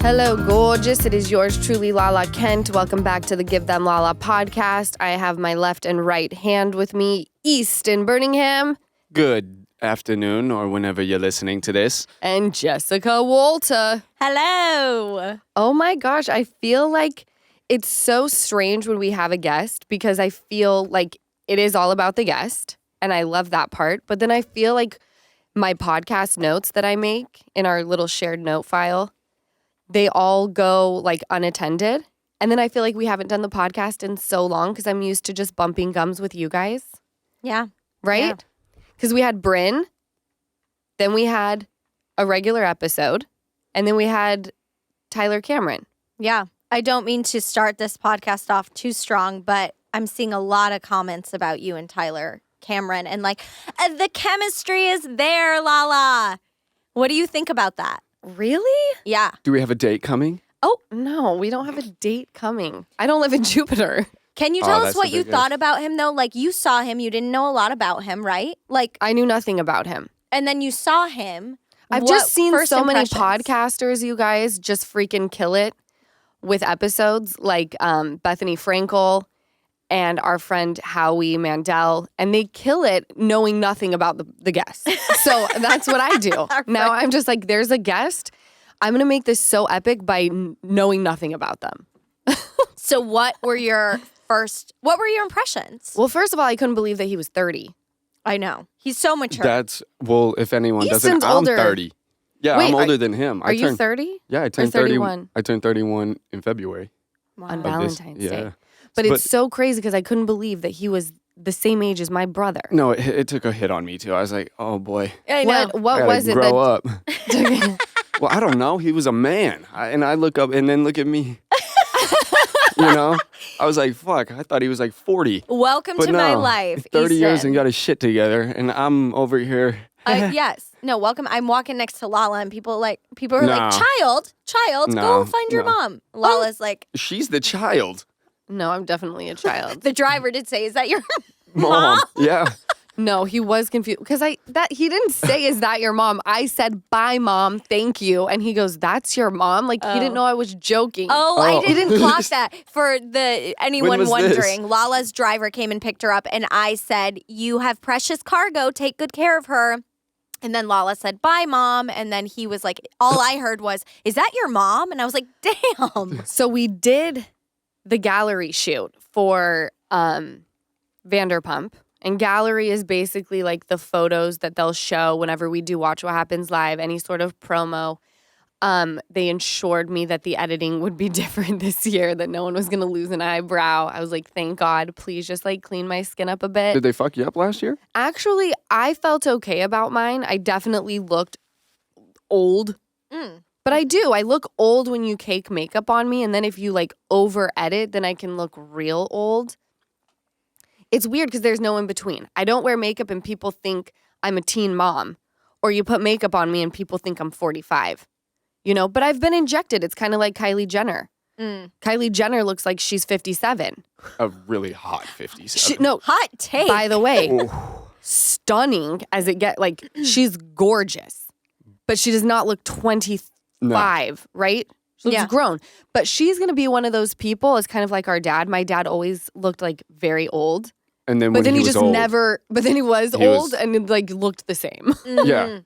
Hello, gorgeous. It is yours truly, Lala Kent. Welcome back to the Give Them Lala podcast. I have my left and right hand with me, Easton Birmingham. Good afternoon, or whenever you're listening to this. And Jessica Walter. Hello. Oh my gosh, I feel like it's so strange when we have a guest because I feel like it is all about the guest, and I love that part. But then I feel like my podcast notes that I make in our little shared note file, they all go like unattended. And then I feel like we haven't done the podcast in so long because I'm used to just bumping gums with you guys. Yeah. Right? Because we had Bryn, then we had a regular episode, and then we had Tyler Cameron. Yeah. I don't mean to start this podcast off too strong, but I'm seeing a lot of comments about you and Tyler Cameron and like, the chemistry is there, Lala. What do you think about that? Really? Yeah. Do we have a date coming? Oh, no, we don't have a date coming. I don't live in Jupiter. Can you tell us that's what the you biggest. thought about him, though? Like, you saw him. You didn't know a lot about him, right? Like, I knew nothing about him. and then you saw him. I've What just seen first so many impressions? podcasters, you guys, just freaking kill it with episodes like Bethany Frankel and our friend Howie Mandel, and they kill it knowing nothing about the guest. So that's what I do. Now I'm just like, there's a guest. I'm going to make this so epic by knowing nothing about them. So what were your impressions? Well, first of all, I couldn't believe that he was 30. I know. He's so mature. If anyone doesn't, Easton's I'm older. 30. Yeah, Wait, I'm older than him. Are you 30? Yeah, I turned 31? I turned 31 in February. On of this- Valentine's yeah. Day. But it's so crazy because I couldn't believe that he was the same age as my brother. No, it took a hit on me too. I was like, oh boy. I know. What I gotta was it grow that up. Well, I don't know. He was a man. I look up and then look at me. You know? I was like, fuck, I thought he was like 40. Welcome But to no, my life, 30 years Easton. and got his shit together. And I'm over here. Yes. No, welcome. I'm walking next to Lala and people are like, No. child, go No, find your no. mom. Lala's like, She's the child. No, I'm definitely a child. the driver did say, is that your Mom. Yeah. No, he was confused because he didn't say, "Is that your mom?" I said, "Bye, mom, thank you," and he goes, "That's your mom." Like he didn't know I was joking. Oh, Oh. I didn't clock that. For anyone was wondering, this? Lala's driver came and picked her up, and I said, "You have precious cargo. Take good care of her." And then Lala said, "Bye, mom." And then he was like, all I heard was, "Is that your mom?" And I was like, "Damn." So we did the gallery shoot for Vanderpump. And gallery is basically like the photos that they'll show whenever we do Watch What Happens Live, any sort of promo. They ensured me that the editing would be different this year, that no one was going to lose an eyebrow. I was like, thank God, please just like clean my skin up a bit. Did they fuck you up last year? Actually, I felt okay about mine. I definitely looked old. But I do. I look old when you cake makeup on me. And then if you like over edit, then I can look real old. It's weird because there's no in between. I don't wear makeup and people think I'm a teen mom. Or you put makeup on me and people think I'm 45. You know, but I've been injected. It's kind of like Kylie Jenner. Kylie Jenner looks like she's 57. A really hot 57. No, Hot take. by the way, stunning as it get. Like, she's gorgeous. But she does not look 25, right? She looks Yeah. grown. But she's going to be one of those people, it's kind of like our dad. My dad always looked like very old. And then But when then he he was just old, never, but then he was He old was- and it, like looked the same. Yeah.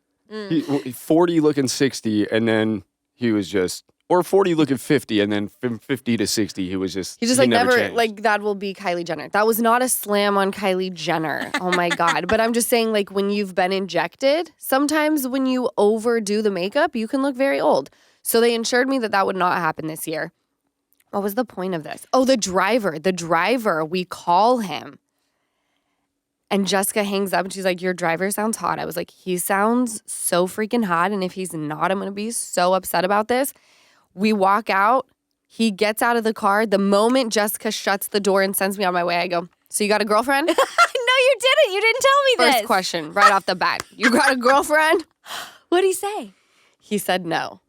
40 looking 60, and then he was just, or 40 looking 50, and then from 50 to 60, he was just, He just like never, changed. like that will be Kylie Jenner. That was not a slam on Kylie Jenner. Oh my God. But I'm just saying, like, when you've been injected, sometimes when you overdo the makeup, you can look very old. So they ensured me that that would not happen this year. What was the point of this? Oh, the driver, we call him. And Jessica hangs up and she's like, your driver sounds hot. I was like, he sounds so freaking hot. And if he's not, I'm going to be so upset about this. We walk out. He gets out of the car. The moment Jessica shuts the door and sends me on my way, I go, so you got a girlfriend? No, you didn't. You didn't tell me this. First question right off the bat. You got a girlfriend? What'd he say? He said no.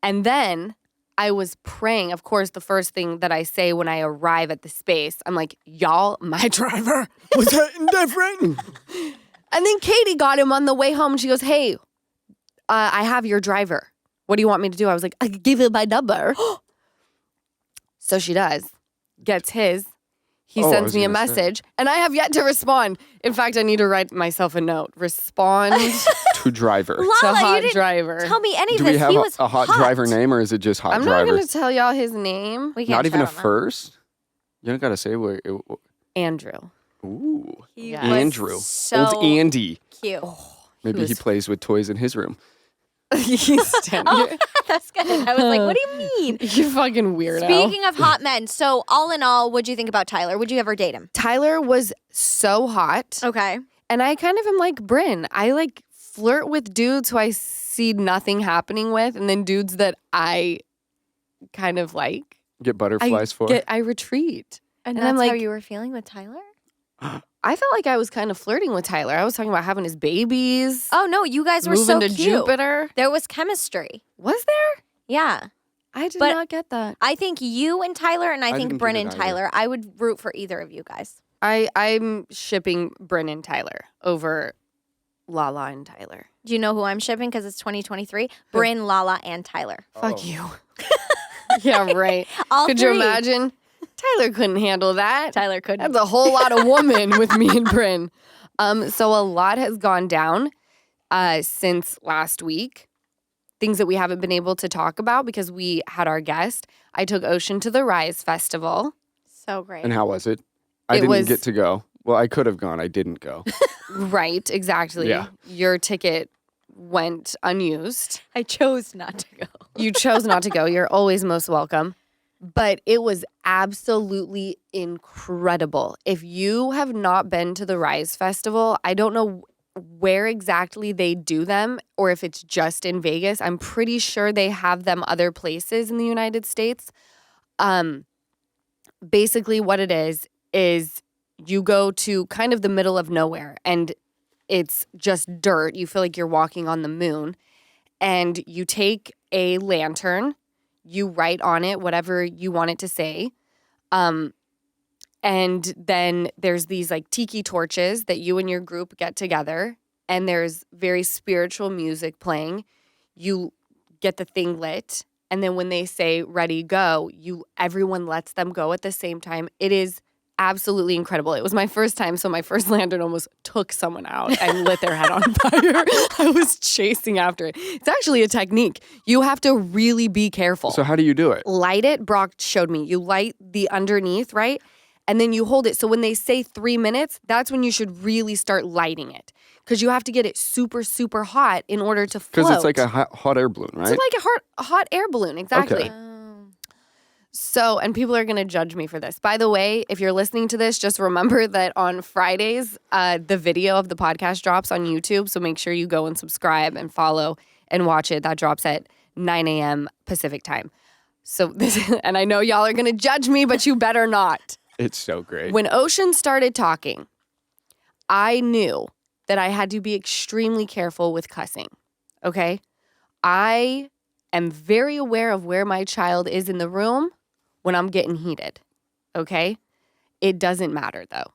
And then I was praying. Of course, the first thing that I say when I arrive at the space, I'm like, y'all, my driver was hitting different. And then Katie got him on the way home. And she goes, hey, I have your driver. what do you want me to do? I was like, I could give you my number. So she does. Gets his. He I sends was me a gonna say. message, and I have yet to respond. In fact, I need to write myself a note. Respond To driver. to Lala, you hot didn't driver. tell me any Do of this. we have He was a hot driver name, or is it just hot I'm driver? not going to tell y'all his name. We can't Not even a tell them. first? You don't got to say what. Andrew. Ooh. He Yeah. was Andrew. so Old Andy. cute. Maybe he was- plays with toys in his room. He's standing. That's good. I was like, what do you mean? You fucking weirdo. Speaking of hot men, so all in all, what'd you think about Tyler? Would you ever date him? Tyler was so hot. Okay. And I kind of am like Bryn. I like flirt with dudes who I see nothing happening with, and then dudes that I kind of like. Get butterflies for. I retreat. And And that's I'm like- how you were feeling with Tyler? I felt like I was kind of flirting with Tyler. I was talking about having his babies. Oh no, you guys were moving so to cute. Jupiter. There was chemistry. Was there? Yeah. I did But- not get that. I think you and Tyler, and I think didn't Bryn get and it either. Tyler. I would root for either of you guys. I'm shipping Bryn and Tyler over Lala and Tyler. Do you know who I'm shipping? Because it's 2023. Bryn, Lala, and Tyler. Fuck Oh. you. Yeah, right. All Could three. you imagine? Tyler couldn't handle that. Tyler couldn't. That's a whole lot of woman with me and Bryn. So a lot has gone down since last week. Things that we haven't been able to talk about because we had our guest. I took Ocean to the Rise Festival. So great. And how was it? I It didn't was- get to go. Well, I could have gone. I didn't go. Right, exactly. Yeah. Your ticket went unused. I chose not to go. You chose not to go. You're always most welcome. But it was absolutely incredible. If you have not been to the Rise Festival, I don't know where exactly they do them or if it's just in Vegas. I'm pretty sure they have them other places in the United States. Basically what it is you go to kind of the middle of nowhere and it's just dirt. You feel like you're walking on the moon. And you take a lantern, you write on it whatever you want it to say. And then there's these like tiki torches that you and your group get together. And there's very spiritual music playing. You get the thing lit. And then when they say ready, go, everyone lets them go at the same time. It is absolutely incredible. It was my first time, so my first lantern almost took someone out and lit their head on fire. I was chasing after it. It's actually a technique. You have to really be careful. So how do you do it? Light it. Brock showed me. You light the underneath, right? And then you hold it. So when they say 3 minutes, that's when you should really start lighting it. Because you have to get it super, super hot in order to float. Because it's like a hot air balloon, right? It's like a hot air balloon, exactly. Okay. So, and people are going to judge me for this. By the way, if you're listening to this, just remember that on Fridays, the video of the podcast drops on YouTube. So make sure you go and subscribe and follow and watch it. That drops at 9 a.m. Pacific time. So this, and I know y'all are going to judge me, but you better not. It's so great. When Ocean started talking, I knew that I had to be extremely careful with cussing. Okay? I am very aware of where my child is in the room when I'm getting heated. Okay? It doesn't matter though.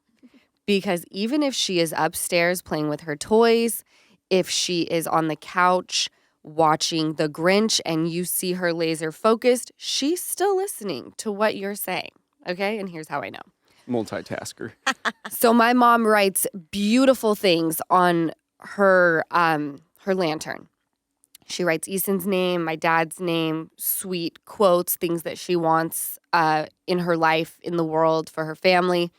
Because even if she is upstairs playing with her toys, if she is on the couch watching The Grinch and you see her laser focused, she's still listening to what you're saying. Okay? And here's how I know. Multitasker. So my mom writes beautiful things on her lantern. She writes Easton's name, my dad's name, sweet quotes, things that she wants in her life, in the world, for her family.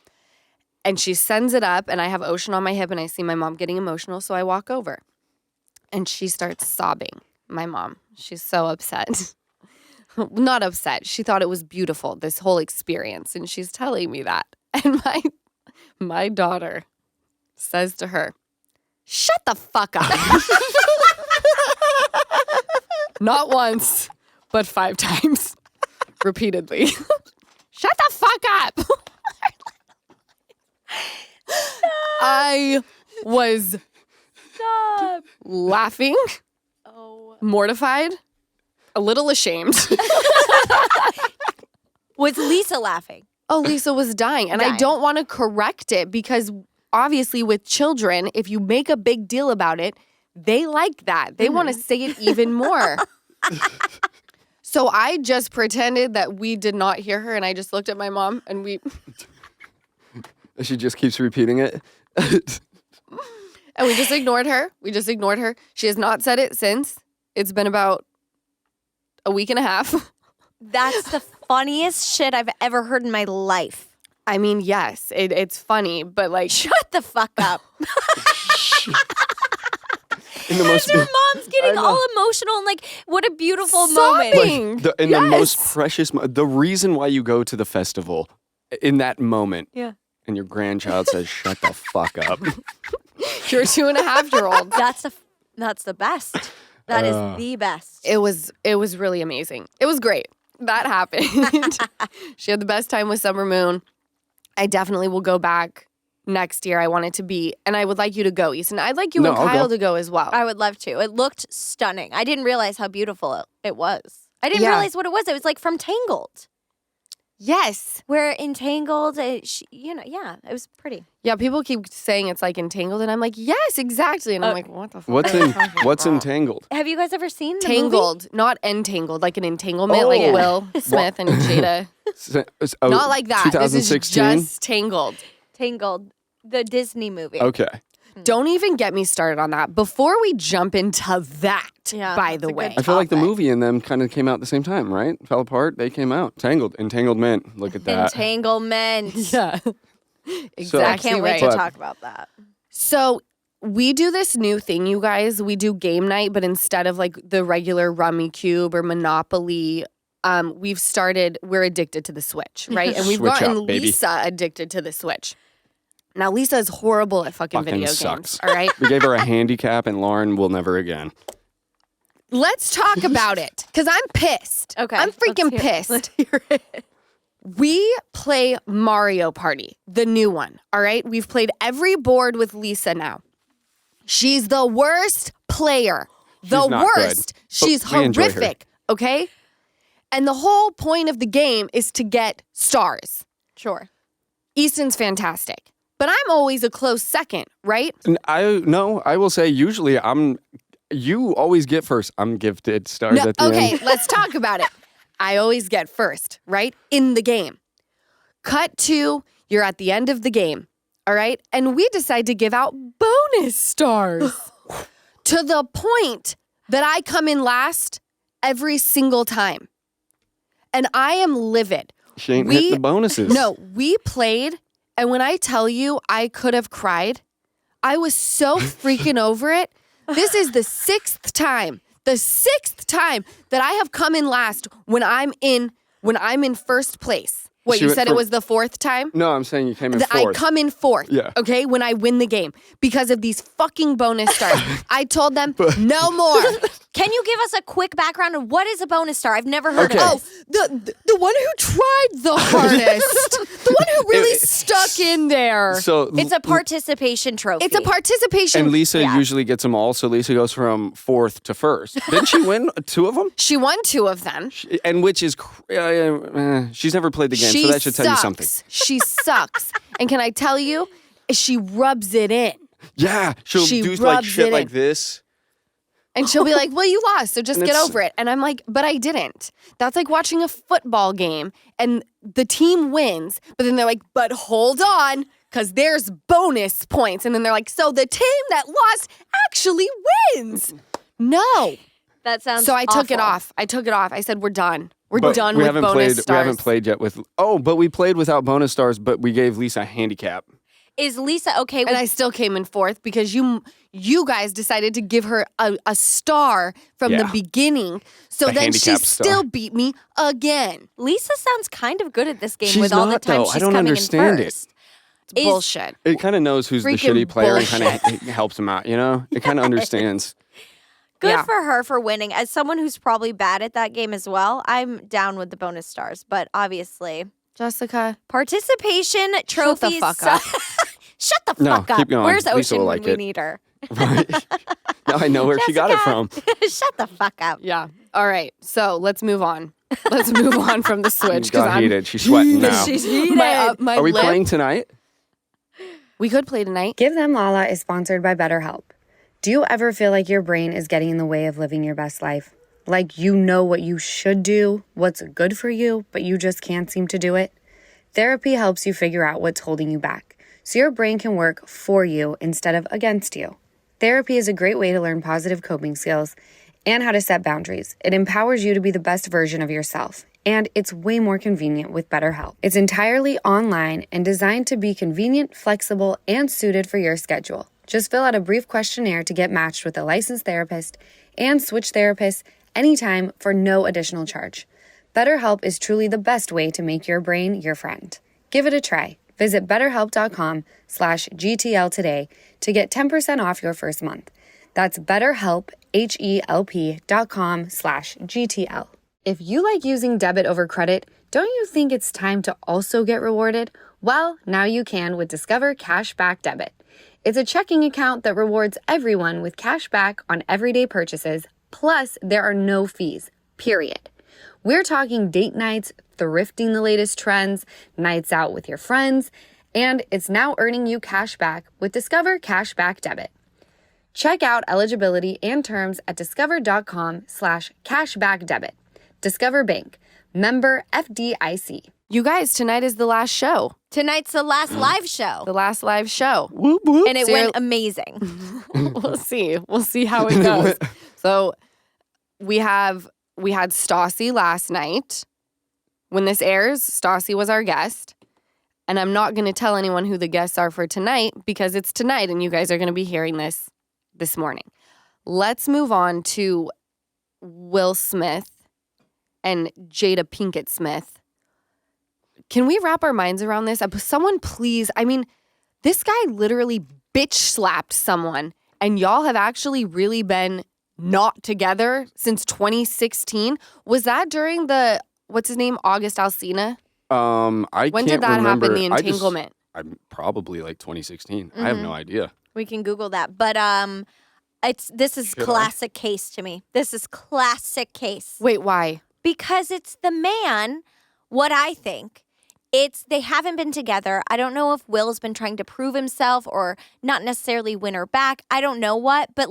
And she sends it up, and I have Ocean on my hip, and I see my mom getting emotional, so I walk over. And she starts sobbing, my mom. She's so upset. Not upset. She thought it was beautiful, this whole experience, and she's telling me that. And my daughter says to her, "Shut the fuck up." Not once, but 5 times. Repeatedly. Shut the fuck up. I was laughing, mortified, a little ashamed. Was Lisa laughing? Oh, Lisa was dying. And I Dying. don't want to correct it because obviously with children, if you make a big deal about it, they like that. They want to say it even more. So I just pretended that we did not hear her, and I just looked at my mom, and we She just keeps repeating it. and we just ignored her. She has not said it since. It's been about a week and a half. That's the funniest shit I've ever heard in my life. I mean, yes, it's funny, but like, Shut the fuck up. In the most, Your mom's getting all emotional and like, what a beautiful sobbing. moment. the most precious, the reason why you go to the festival in that moment, Yeah. and your grandchild says, "Shut the fuck up." You're a 2.5-year-old. That's the best. That is the best. It was really amazing. It was great. That happened. She had the best time with Summer Moon. I definitely will go back next year. I want it to be, and I would like you to go, Easton. I'd like you and I'll Kyle go. to go as well. I would love to. It looked stunning. I didn't realize how beautiful it was. I didn't Yeah. realize what it was. It was like from Tangled. Yes. Where in Tangled, it was pretty. Yeah, people keep saying it's like Entangled, and I'm like, yes, exactly. And I'm like, what the fuck? What's entangled? Have you guys ever seen the Tangled, not entangled, like an entanglement, Oh. like Will Smith and Jada. Not like that. This is 2016. just Tangled. movie? Tangled, the Disney movie. Okay. Don't even get me started on that. Before we jump into that, Yeah, by that's the a good way. I feel like the Topic. movie and them kind of came out at the same time, right? Fell apart. They came out. Entanglement. Look at that. Entanglement. Yeah. I Exactly can't wait right. to But- talk about that. So we do this new thing, you guys. We do game night, but instead of like the regular Rummy Cube or Monopoly, we're addicted to the Switch, right? And we've Switch gotten up, baby. Lisa addicted to the Switch. Now, Lisa is horrible at fucking video games, sucks. all right? We gave her a handicap, and Lauren will never again. Let's talk about it, because I'm pissed. Okay, I'm freaking let's pissed. Let's hear it. We play Mario Party, the new one, all right? We've played every board with Lisa now. She's the worst player. The She's not good, worst. but She's we enjoy her. horrific, okay? And the whole point of the game is to get stars. Sure. Easton's fantastic. But I'm always a close second, right? I will say usually you always get first. I'm gifted stars No, at the okay, end. let's talk about it. I always get first, right? In the game. Cut to, you're at the end of the game, all right? And we decide to give out bonus stars to the point that I come in last every single time. And I am livid. She ain't hit the bonuses. No, we played, and when I tell you I could have cried, I was so freaking over it. This is the sixth time that I have come in last when I'm in first place. What, She you went said for- it was the fourth time? No, I'm saying you came in That fourth. I come in fourth, Yeah. okay, when I win the game because of these fucking bonus stars. I told them no more. Can you give us a quick background on what is a bonus star? I've never heard Okay. of Oh, it. the one who tried the hardest. The one who really stuck in there. So It's a participation trophy. It's a participation. and Lisa Yeah. usually gets them all, so Lisa goes from fourth to first. Didn't she win two of them? She won two of them. And which is she's never played the game, so that should tell you something. She sucks. And can I tell you, she rubs it in. Yeah, she'll She do like rubs shit it like in. this. And she'll be like, well, you lost, so just And get it's- over it. And I'm like, but I didn't. That's like watching a football game and the team wins, but then they're like, but hold on, because there's bonus points. And then they're like, so the team that lost actually wins. No. That sounds So I took it awful. off. I said, we're done. We're But done we with haven't bonus played. stars. We haven't played yet with. Oh, but we played without bonus stars. But we gave Lisa a handicap. Is Lisa okay with And I still came in fourth because you guys decided to give her a star from the Yeah. beginning. So The then she handicap star. still beat me again. Lisa sounds kind of good at this game She's with all the not, time though. she's I don't coming understand in it. first. It's bullshit. It kind of knows who's the Freaking shitty player and bullshit. kind of helps him out. You know, it kind of understands. Good Yeah. for her for winning. As someone who's probably bad at that game as well, I'm down with the bonus stars. But obviously, Jessica, participation trophies. fuck up. Shut the No, fuck up. keep going. Where's Lisa Ocean will when like we it. need her? Right now, I know where she got it from. Shut the fuck up. yeah. All right. So let's move on. Let's move on from the Switch She because got I'm heated. She's sweating now. She's heated. my Are we lip. playing tonight? We could play tonight. Give Them Lala is sponsored by BetterHelp. Do you ever feel like your brain is getting in the way of living your best life? Like you know what you should do, what's good for you, but you just can't seem to do it? Therapy helps you figure out what's holding you back, so your brain can work for you instead of against you. Therapy is a great way to learn positive coping skills and how to set boundaries. It empowers you to be the best version of yourself, and it's way more convenient with BetterHelp. It's entirely online and designed to be convenient, flexible, and suited for your schedule. Just fill out a brief questionnaire to get matched with a licensed therapist and switch therapists anytime for no additional charge. BetterHelp is truly the best way to make your brain your friend. Give it a try. Visit betterhelp.com/GTL today to get 10% off your first month. That's BetterHelp, HELP.com/GTL. If you like using debit over credit, don't you think it's time to also get rewarded? Well, now you can with Discover Cashback Debit. It's a checking account that rewards everyone with cash back on everyday purchases, plus there are no fees, period. We're talking date nights, thrifting the latest trends, nights out with your friends, and it's now earning you cash back with Discover Cashback Debit. Check out eligibility and terms at discover.com/cashbackdebit. Discover Bank. Member FDIC. You guys, tonight is the last show. Tonight's the last live show. The last live show. Whoop, whoop. And it So went amazing. We'll see. We'll see how it goes. So we had Stassi last night. When this airs, Stassi was our guest. And I'm not going to tell anyone who the guests are for tonight because it's tonight and you guys are going to be hearing this morning. Let's move on to Will Smith and Jada Pinkett Smith. Can we wrap our minds around this? Someone please, this guy literally bitch slapped someone and y'all have actually really been not together since 2016. Was that during the, what's his name, August Alsina? When When did that happen, the entanglement? I'm probably like 2016. I have no idea. We can Google that. But this is classic case to me. This is classic case. Wait, why? Because it's the man, what I think. They haven't been together. I don't know if Will's been trying to prove himself or not necessarily win her back. I don't know what, but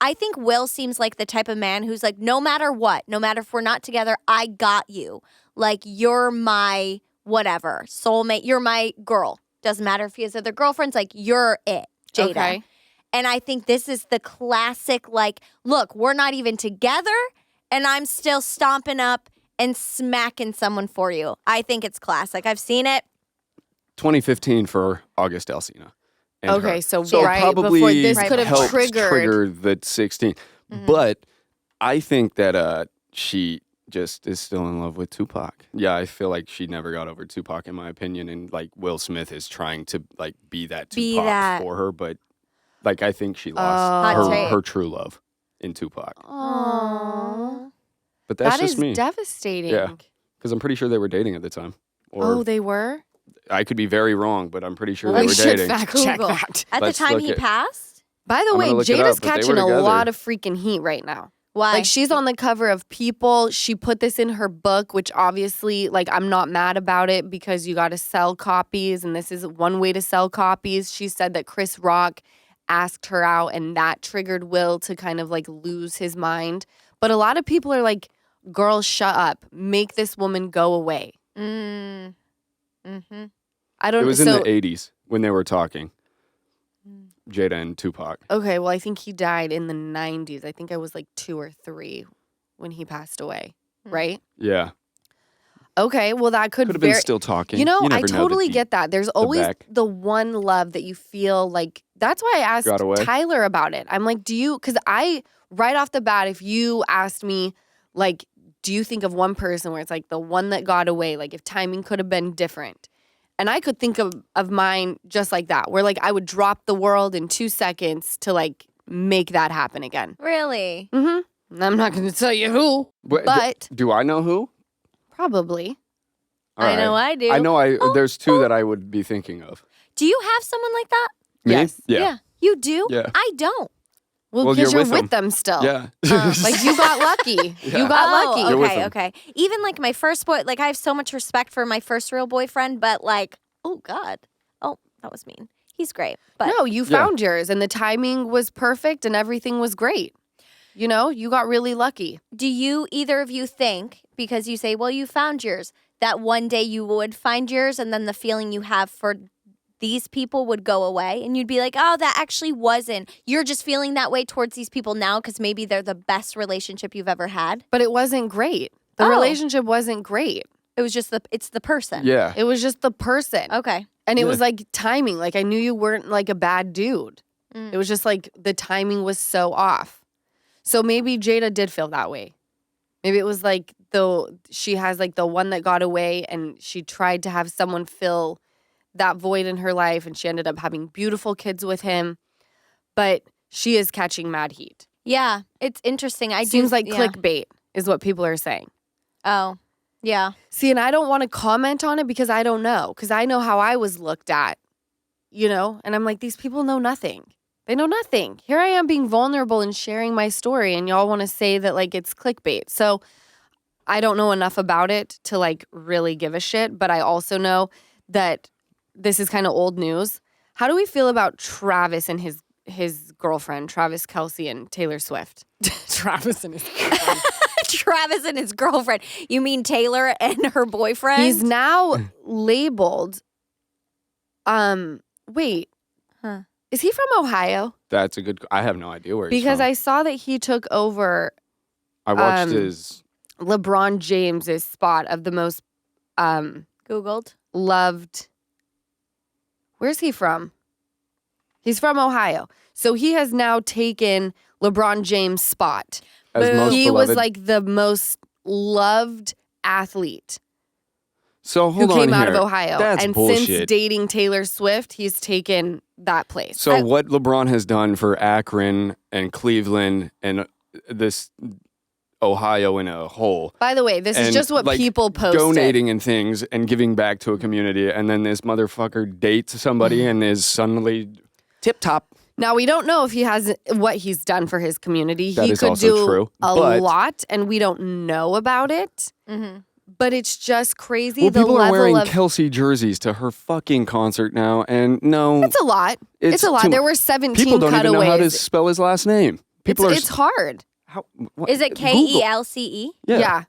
I think Will seems like the type of man who's like, no matter what, no matter if we're not together, I got you. Like, you're my whatever, soulmate. You're my girl. Doesn't matter if he has other girlfriends. Like, you're it, Jada. Okay. And I think this is the classic, look, we're not even together, and I'm still stomping up and smacking someone for you. I think it's classic. I've seen it. 2015 for August Alsina. and Okay, her. so right probably before this could have helped triggered the 16. Mm-hmm. But I think that she just is still in love with Tupac. Yeah, I feel like she never got over Tupac in my opinion, and Will Smith is trying to be that Tupac for her, but I think she lost her true love in Tupac. Aww. But that's That just is me. devastating. Yeah. Because I'm pretty sure they were dating at the time. Or They were? I could be very wrong, but I'm pretty sure We they were should dating. fact check Google. that. At the Let's time look he at- passed? By the I'm way, gonna look it Jada's up, but they were catching a together. lot of freaking heat right now. Why? She's on the cover of People. She put this in her book, which obviously, I'm not mad about it because you got to sell copies, and this is one way to sell copies. She said that Chris Rock asked her out, and that triggered Will to kind of lose his mind. But a lot of people are like, girl, shut up. Make this woman go away. Mm-hmm. I don't know. It was in the 80s when they were talking. Jada and Tupac. Okay, well, I think he died in the 90s. I think I was 2 or 3 when he passed away, right? Yeah. Okay, well, that could Could have been still talking. You know, I never know totally the get that. There's always back. the one love that you feel like. That's why I asked Got away. Tyler about it. I'm like, because right off the bat, if you asked me, do you think of one person where it's the one that got away, if timing could have been different? And I could think of mine just like that, where I would drop the world in 2 seconds to make that happen again. Really? Mm-hmm. I'm not going to tell you who, but do I know who? probably. All I know right. I do. I know there's two that I would be thinking of. Do you have someone like that? Me? Yes. Yeah. You do? Yeah. I don't. Well, Well, because you're you're with with them still. Yeah. You got lucky. You got lucky. You're with Okay, them. okay. Even my first boy, I have so much respect for my first real boyfriend, but oh God. Oh, that was mean. He's great. But No, you found yours, and the timing was perfect, and everything was great. You know, you got really lucky. Do you, either of you think, because you say, well, you found yours, that one day you would find yours and then the feeling you have for these people would go away and you'd be like, oh, that actually wasn't. You're just feeling that way towards these people now because maybe they're the best relationship you've ever had? But it wasn't great. The relationship wasn't great. It was just it's the person. Yeah. It was just the person. Okay. And it was like timing. Like I knew you weren't like a bad dude. It was just like the timing was so off. So maybe Jada did feel that way. Maybe it was like she has like the one that got away and she tried to have someone fill that void in her life and she ended up having beautiful kids with him. But she is catching mad heat. Yeah, it's interesting. Seems like clickbait is what people are saying. Oh, yeah. See, and I don't want to comment on it because I don't know. Because I know how I was looked at, you know? And I'm like, these people know nothing. They know nothing. Here I am being vulnerable and sharing my story and y'all want to say that like it's clickbait. So I don't know enough about it to like really give a shit. But I also know that this is kind of old news. How do we feel about Travis and his girlfriend, Travis Kelce and Taylor Swift? Travis and his girlfriend. Travis and his girlfriend. You mean Taylor and her boyfriend? He's now labeled. Wait. Huh. Is he from Ohio? That's a good. I have no idea where he's Because from. I saw that he took over I watched his. LeBron James's spot of the most Googled. loved. Where's he from? He's from Ohio. So he has now taken LeBron James' spot. As most He was beloved. like the most loved athlete So who hold on came out here. of Ohio. That's and bullshit. since dating Taylor Swift, he's taken that place. So what LeBron has done for Akron and Cleveland and this Ohio in a whole. By the way, this is and, just what like, people posted. Donating and things and giving back to a community, and then this motherfucker dates somebody and is suddenly tip top. Now, we don't know if he has what he's done for his community. That he is could also do true, a but- lot, and we don't know about it. Mm-hmm. But it's just crazy Well, the people are level wearing of. Kelsey jerseys to her fucking concert now, and no, It's a lot. It's a lot. too There mu- were 17 people don't cutaways. even know how to spell his last name. People it's hard. how, what, Is it Google. Kelce? Yeah.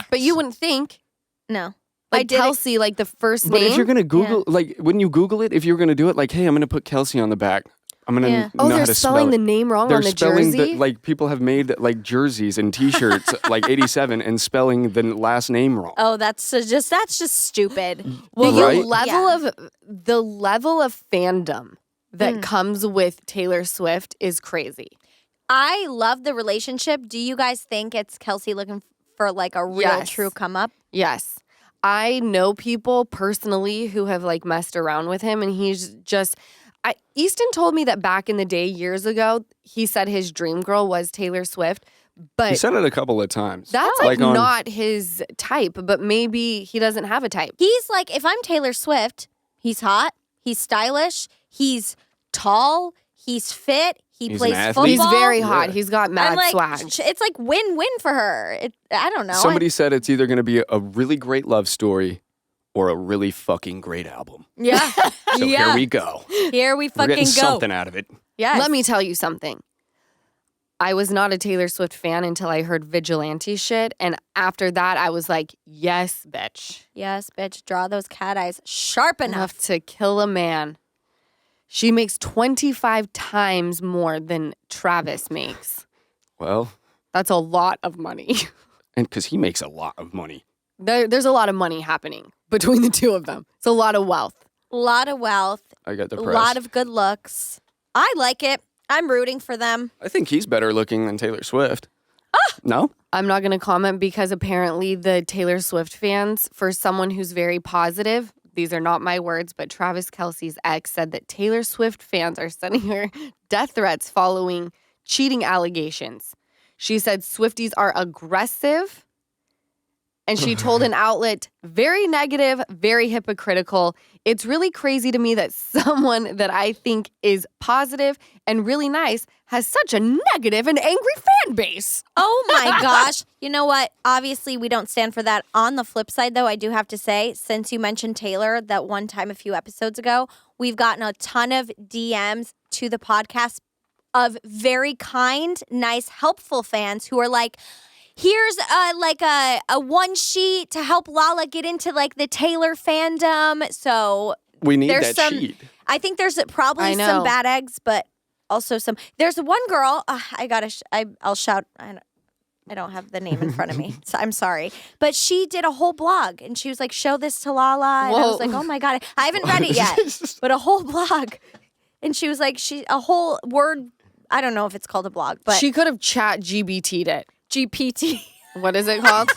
But you wouldn't think. No. Like I did it- Kelsey, like the first But name. if you're gonna Google, like when you Google it, if you're gonna do it, like, hey, I'm gonna put Kelsey on the back. I'm gonna Yeah. know how they're to spelling spell the it. name wrong They're on the spelling jersey. like people have made like jerseys and T-shirts like 87 and spelling the last name wrong. Oh, that's just stupid. Well, Right? the level of fandom that comes with Taylor Swift is crazy. I love the relationship. Do you guys think it's Kelsey looking for like a real Yes. true come up? Yes. I know people personally who have like messed around with him and he's just Easton told me that back in the day years ago, he said his dream girl was Taylor Swift, He but said it a couple of times. that's Like on- not his type, but maybe he doesn't have a type. He's like, if I'm Taylor Swift, he's hot, he's stylish, he's tall, he's fit, he He's plays an football. athlete. He's very Yeah. hot. He's got mad I'm like, swag. it's like win-win for her. I don't know. Somebody said it's either gonna be a really great love story or a really fucking great album. Yeah. So here we go. Here we We're fucking getting go. something out of it. Yes. Let me tell you something. I was not a Taylor Swift fan until I heard Vigilante shit. And after that, I was like, yes, bitch. Yes, bitch. Draw those cat eyes sharp enough. Enough to kill a man. She makes 25 times more than Travis makes. Well, That's a lot of money. and because he makes a lot of money. There's a lot of money happening between the two of them. It's a lot of wealth. A lot of wealth, I got a depressed. lot of good looks. I like it. I'm rooting for them. I think he's better looking than Taylor Swift. No? I'm not going to comment because apparently the Taylor Swift fans, for someone who's very positive, these are not my words, but Travis Kelce's ex said that Taylor Swift fans are sending her death threats following cheating allegations. She said Swifties are aggressive. And she told an outlet, very negative, very hypocritical. It's really crazy to me that someone that I think is positive and really nice has such a negative and angry fan base. Oh my gosh. You know what? Obviously, we don't stand for that. On the flip side, though, I do have to say, since you mentioned Taylor that one time a few episodes ago, we've gotten a ton of DMs to the podcast of very kind, nice, helpful fans who are like, here's a one sheet to help Lala get into like the Taylor fandom. So we need there's that sheet. I think there's probably some bad eggs, but also some. There's one girl. I'll shout. I don't have the name in front of me, so I'm sorry. But she did a whole blog, and she was like, "Show this to Lala," and I was like, "Oh my god, I haven't read it yet." But a whole blog, and she was like, a whole word. I don't know if it's called a blog, but she could have chat GBT'd it. GPT. What is it called?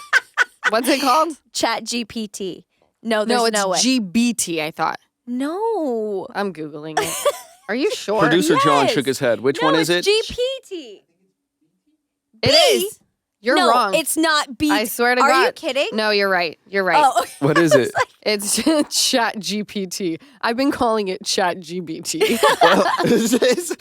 What's it called? Chat GPT. No, there's no way. GBT, I thought. No. I'm Googling it. Are you sure? Producer John shook his head. Which one is it? GPT. It is. You're wrong. It's not B. I swear to God. God. Are you kidding? No, you're right. You're right. Oh. What is it? It's Chat GPT. I've been calling it Chat GBT. Well,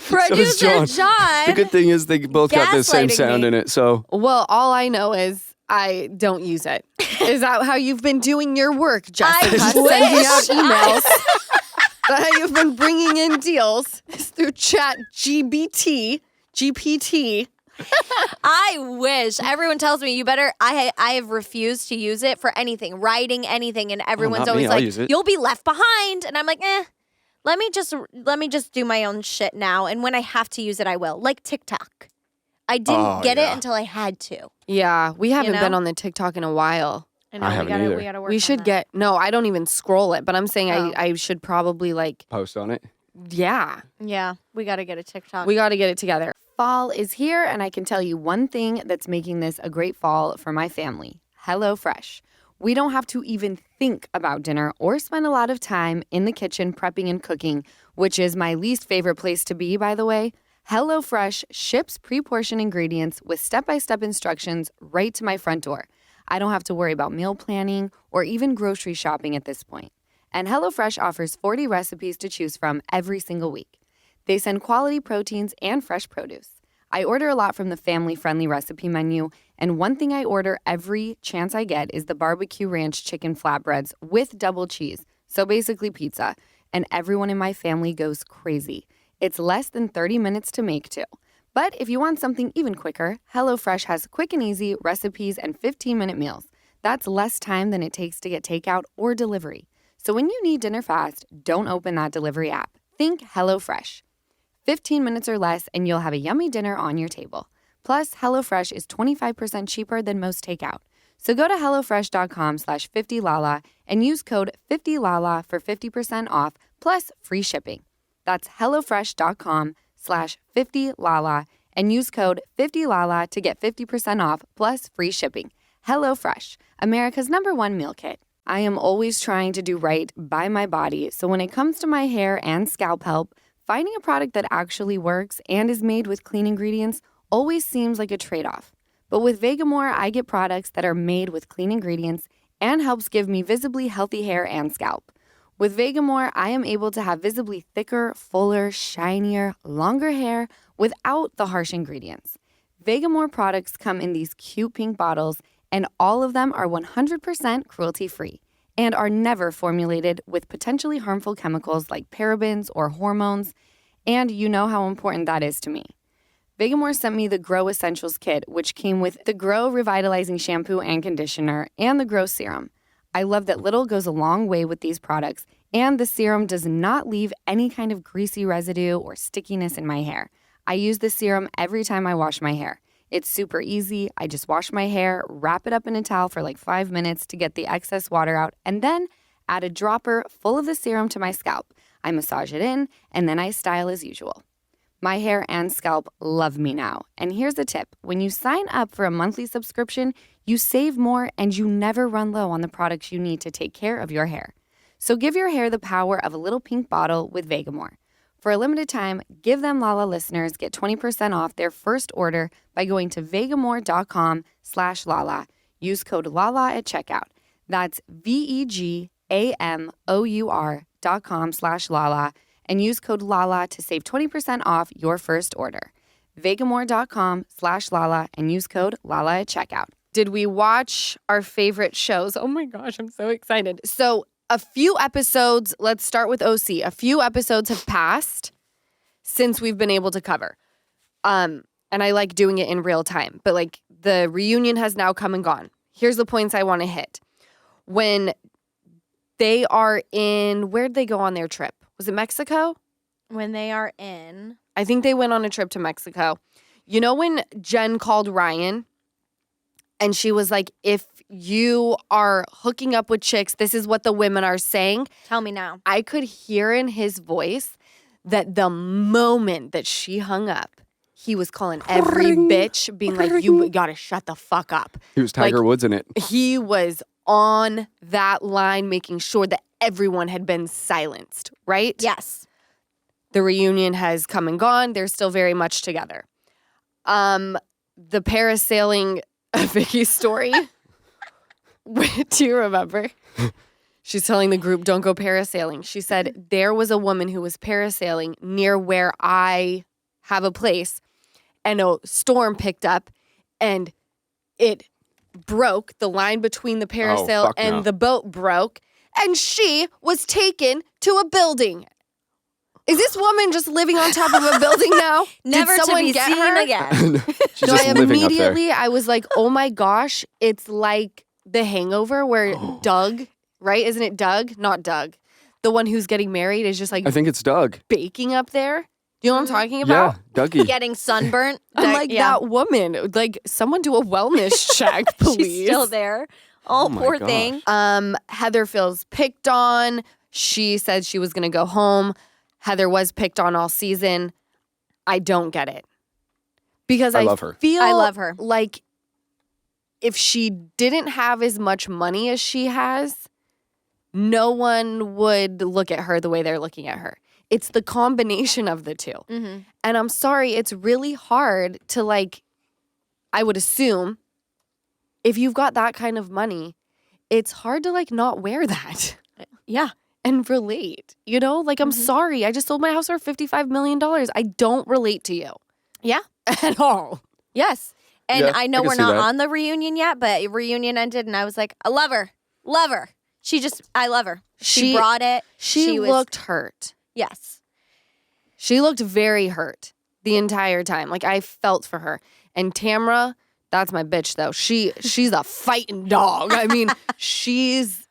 Producer John. The good thing is they both got the same gaslighting sound me. in it. So Well, all I know is I don't use it. Is that how you've been doing your work, Jessica? Sending out emails. That how you've been bringing in deals is through Chat GPT. I wish. Everyone tells me you better. I have refused to use it for anything, writing anything, and everyone's not always me. I'll like, use it. "You'll be left behind," and I'm like, Let me just do my own shit now, and when I have to use it, I will. Like TikTok, I didn't get it until I had to. Yeah, we haven't know? been on the TikTok in a while. I haven't either. We gotta work. We should on that. no, I don't even scroll it, but I'm saying Oh. I should probably post on it. yeah. Yeah, we gotta get a TikTok. We got to get it together. Fall is here, and I can tell you one thing that's making this a great fall for my family: HelloFresh. We don't have to even think about dinner or spend a lot of time in the kitchen prepping and cooking, which is my least favorite place to be, by the way. HelloFresh ships pre-portioned ingredients with step-by-step instructions right to my front door. I don't have to worry about meal planning or even grocery shopping at this point. And HelloFresh offers 40 recipes to choose from every single week. They send quality proteins and fresh produce. I order a lot from the family-friendly recipe menu, and one thing I order every chance I get is the barbecue ranch chicken flatbreads with double cheese, so basically pizza, and everyone in my family goes crazy. It's less than 30 minutes to make, too. But if you want something even quicker, HelloFresh has quick and easy recipes and 15-minute meals. That's less time than it takes to get takeout or delivery. So when you need dinner fast, don't open that delivery app. Think HelloFresh. 15 minutes or less, and you'll have a yummy dinner on your table. Plus, HelloFresh is 25% cheaper than most takeout. So go to HelloFresh.com/50Lala and use code 50Lala for 50% off, plus free shipping. That's HelloFresh.com/50Lala and use code 50Lala to get 50% off, plus free shipping. HelloFresh, America's #1 meal kit. I am always trying to do right by my body, so when it comes to my hair and scalp health, finding a product that actually works and is made with clean ingredients always seems like a trade-off. But with Vegamore, I get products that are made with clean ingredients and helps give me visibly healthy hair and scalp. With Vegamore, I am able to have visibly thicker, fuller, shinier, longer hair without the harsh ingredients. Vegamore products come in these cute pink bottles, and all of them are 100% cruelty-free and are never formulated with potentially harmful chemicals like parabens or hormones, and you know how important that is to me. Vegamore sent me the Grow Essentials Kit, which came with the Grow Revitalizing Shampoo and Conditioner and the Grow Serum. I love that little goes a long way with these products, and the serum does not leave any kind of greasy residue or stickiness in my hair. I use the serum every time I wash my hair. It's super easy. I just wash my hair, wrap it up in a towel for like 5 minutes to get the excess water out, and then add a dropper full of the serum to my scalp. I massage it in, and then I style as usual. My hair and scalp love me now. And here's a tip. When you sign up for a monthly subscription, you save more and you never run low on the products you need to take care of your hair. So give your hair the power of a little pink bottle with Vegamore. For a limited time, Give Them Lala listeners get 20% off their first order by going to vegamore.com/Lala. Use code LALA at checkout. That's VEGAMOUR.com/Lala and use code LALA to save 20% off your first order. Vegamore.com/Lala and use code LALA at checkout. Did we watch our favorite shows? Oh my gosh, I'm so excited. So a few episodes, let's start with OC. A few episodes have passed since we've been able to cover. And I like doing it in real time. But like the reunion has now come and gone. Here's the points I want to hit. When they are in, where'd they go on their trip? Was it Mexico? When they are in. I think they went on a trip to Mexico. You know when Jen called Ryan and she was like, if you are hooking up with chicks, this is what the women are saying. Tell me now. I could hear in his voice that the moment that she hung up, he was calling every bitch, being like, you gotta shut the fuck up. He was Tiger Woods in it. He was on that line, making sure that everyone had been silenced, right? Yes. The reunion has come and gone. They're still very much together. The parasailing Vicky story. Do you remember? She's telling the group, don't go parasailing. She said, there was a woman who was parasailing near where I have a place, and a storm picked up, and it broke. The line between the parasail and the boat broke, and she was taken to a building. Is this woman just living on top of a building now? Never Did someone to be get seen her? again. She's So just I living up there. immediately, I was like, oh my gosh, it's like The Hangover where Doug, right? Isn't it Doug? Not Doug. The one who's getting married is just like I think it's Doug. baking up there. Do you know what I'm talking about? Yeah, Dougie. Getting sunburnt. I'm like, that woman. Like, someone do a wellness check, please. She's still there. Oh, my poor gosh. thing. Heather feels picked on. She said she was going to go home. Heather was picked on all season. I don't get it. Because I love her. feel I love her. like if she didn't have as much money as she has, no one would look at her the way they're looking at her. It's the combination of the two. Mm-hmm. And I'm sorry, it's really hard to like, I would assume, if you've got that kind of money, it's hard to like not wear that Yeah. and relate. You know, like, I'm sorry, I just sold my house for $55 million. I don't relate to you. Yeah. At all. Yes. And Yeah, I know I can we're see not that. on the reunion yet, but reunion ended and I was like, I love her. Love her. I love her. She brought it. She was, looked hurt. Yes. She looked very hurt the entire time. Like, I felt for her. And Tamra, that's my bitch, though. She's a fighting dog. I mean, she's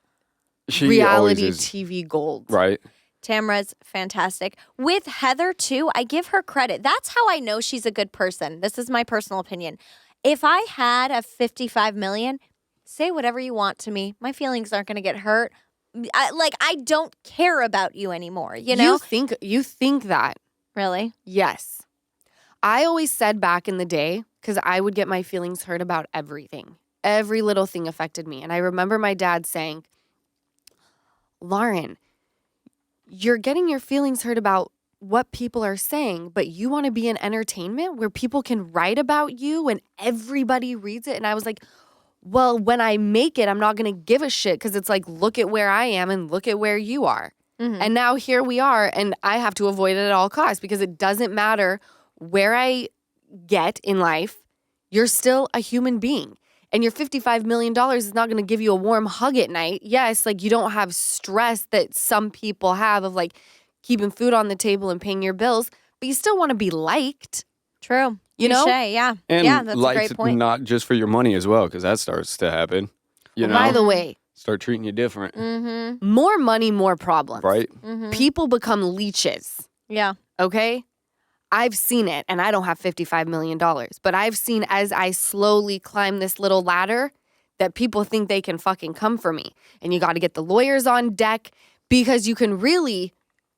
She reality always is, TV gold. right? Tamra's fantastic. With Heather, too, I give her credit. That's how I know she's a good person. This is my personal opinion. If I had a $55 million, say whatever you want to me. My feelings aren't going to get hurt. I don't care about you anymore, you know? You think that. Really? Yes. I always said back in the day, because I would get my feelings hurt about everything. Every little thing affected me. And I remember my dad saying, Lauren, you're getting your feelings hurt about what people are saying, but you want to be in entertainment where people can write about you and everybody reads it. And I was like, well, when I make it, I'm not going to give a shit because it's like, look at where I am and look at where you are. Mm-hmm. And now here we are, and I have to avoid it at all costs because it doesn't matter where I get in life. You're still a human being. And your $55 million is not going to give you a warm hug at night. Yes, like you don't have stress that some people have of like keeping food on the table and paying your bills, but you still want to be liked. True. You know? Touché, yeah. And yeah, that's a liked great point. not just for your money as well, because that starts to happen. You know, By the way, start treating you different, Mm-hmm. more money, more problems. right? Mm-hmm. People become leeches. Yeah. Okay? I've seen it, and I don't have $55 million, but I've seen as I slowly climb this little ladder that people think they can fucking come for me. And you got to get the lawyers on deck because you can really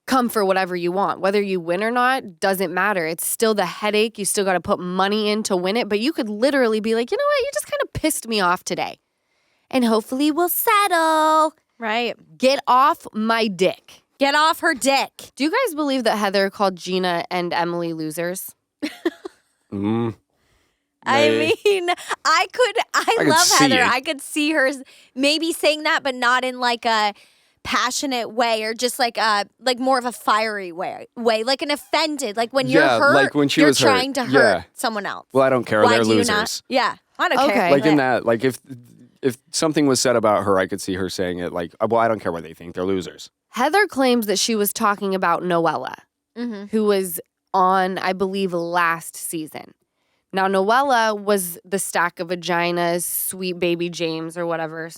come for whatever you want. Whether you win or not, doesn't matter. It's still the headache. You still got to put money in to win it, but you could literally be like, you know what? You just kind of pissed me off today. And hopefully we'll settle. Right. Get off my dick. Get off her dick. Do you guys believe that Heather called Gina and Emily losers? I May- mean, I could love see Heather. it. I could see her maybe saying that, but not in like a passionate way or just like more of a fiery way, like an offended, like when you're Yeah, hurt, like when she you're was hurt. trying to hurt Yeah. someone else. Well, I don't care. Why They're do you losers. not? Yeah, I don't Okay. care. Like in that, like if something was said about her, I could see her saying it like, well, I don't care what they think. They're losers. Heather claims that she was talking about Noella, Mm-hmm. who was on, I believe, last season. Now, Noella was the stack of vaginas, sweet baby James or whatever.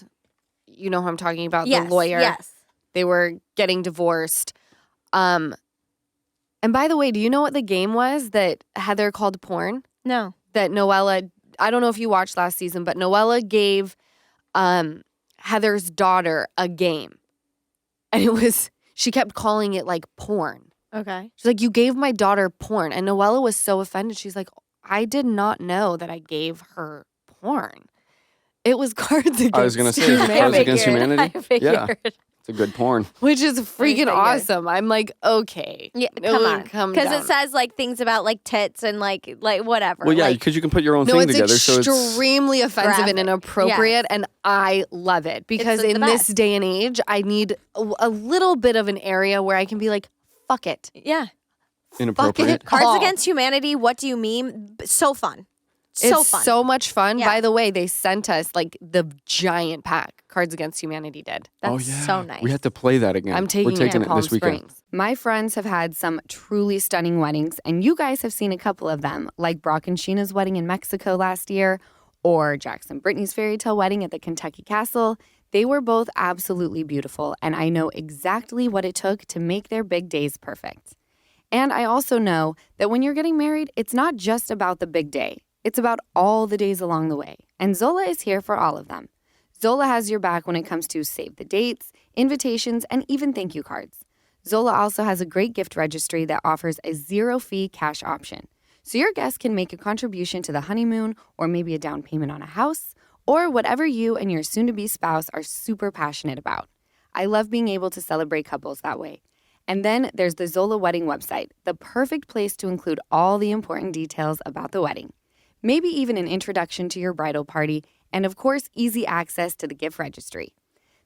You know who I'm talking about, the lawyer. Yes. They were getting divorced. And by the way, do you know what the game was that Heather called porn? No. That Noella, I don't know if you watched last season, but Noella gave Heather's daughter a game. And she kept calling it like porn. Okay. She's like, you gave my daughter porn. And Noella was so offended. She's like, I did not know that I gave her porn. It was Cards Against I was going to say, Cards Against Humanity. I figured. Yeah, it's a good porn. Which is freaking figured. awesome. I'm like, okay. Yeah, No, come on. Because it says like things about like tits and like whatever. Well, yeah, like, because you can put your own No, thing it's together. So it's extremely offensive and graphic. inappropriate, and I love it because It's the in this best. day and age, I need a little bit of an area where I can be like, fuck it. yeah. inappropriate. Cards Oh. Against Humanity. What do you mean? So fun. So It's fun. so much fun. Yeah. By the way, they sent us like the giant pack Cards Against Humanity did. That's so nice. We have to play that again. I'm We're taking taking it at Palm this weekend. Springs. My friends have had some truly stunning weddings, and you guys have seen a couple of them, like Brock and Sheena's wedding in Mexico last year, or Jackson Brittany's fairy tale wedding at the Kentucky Castle. They were both absolutely beautiful, and I know exactly what it took to make their big days perfect. And I also know that when you're getting married, it's not just about the big day. It's about all the days along the way, and Zola is here for all of them. Zola has your back when it comes to save the dates, invitations, and even thank you cards. Zola also has a great gift registry that offers a zero-fee cash option. So your guests can make a contribution to the honeymoon or maybe a down payment on a house or whatever you and your soon-to-be spouse are super passionate about. I love being able to celebrate couples that way. And then there's the Zola Wedding website, the perfect place to include all the important details about the wedding. Maybe even an introduction to your bridal party, and of course, easy access to the gift registry.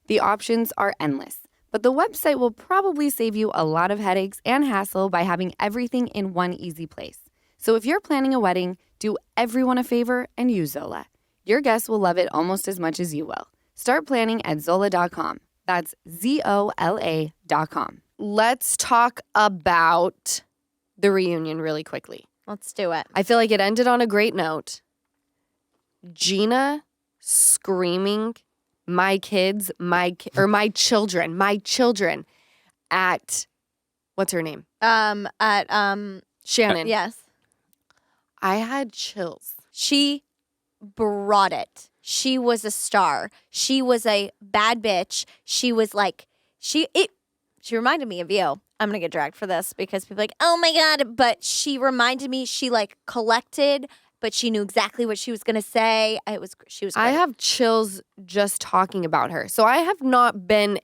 The options are endless, but the website will probably save you a lot of headaches and hassle by having everything in one easy place. So if you're planning a wedding, do everyone a favor and use Zola. Your guests will love it almost as much as you will. Start planning at Zola.com. That's ZOLA.com. Let's talk about the reunion really quickly. Let's do it. I feel like it ended on a great note. Gina screaming, my children at, what's her name? Shannon. Yes. I had chills. She brought it. She was a star. She was a bad bitch. She was like, she reminded me of you. I'm going to get dragged for this because people are like, oh my God. But she reminded me, she like collected, but she knew exactly what she was going to say. She was great. I have chills just talking about her. So I have not been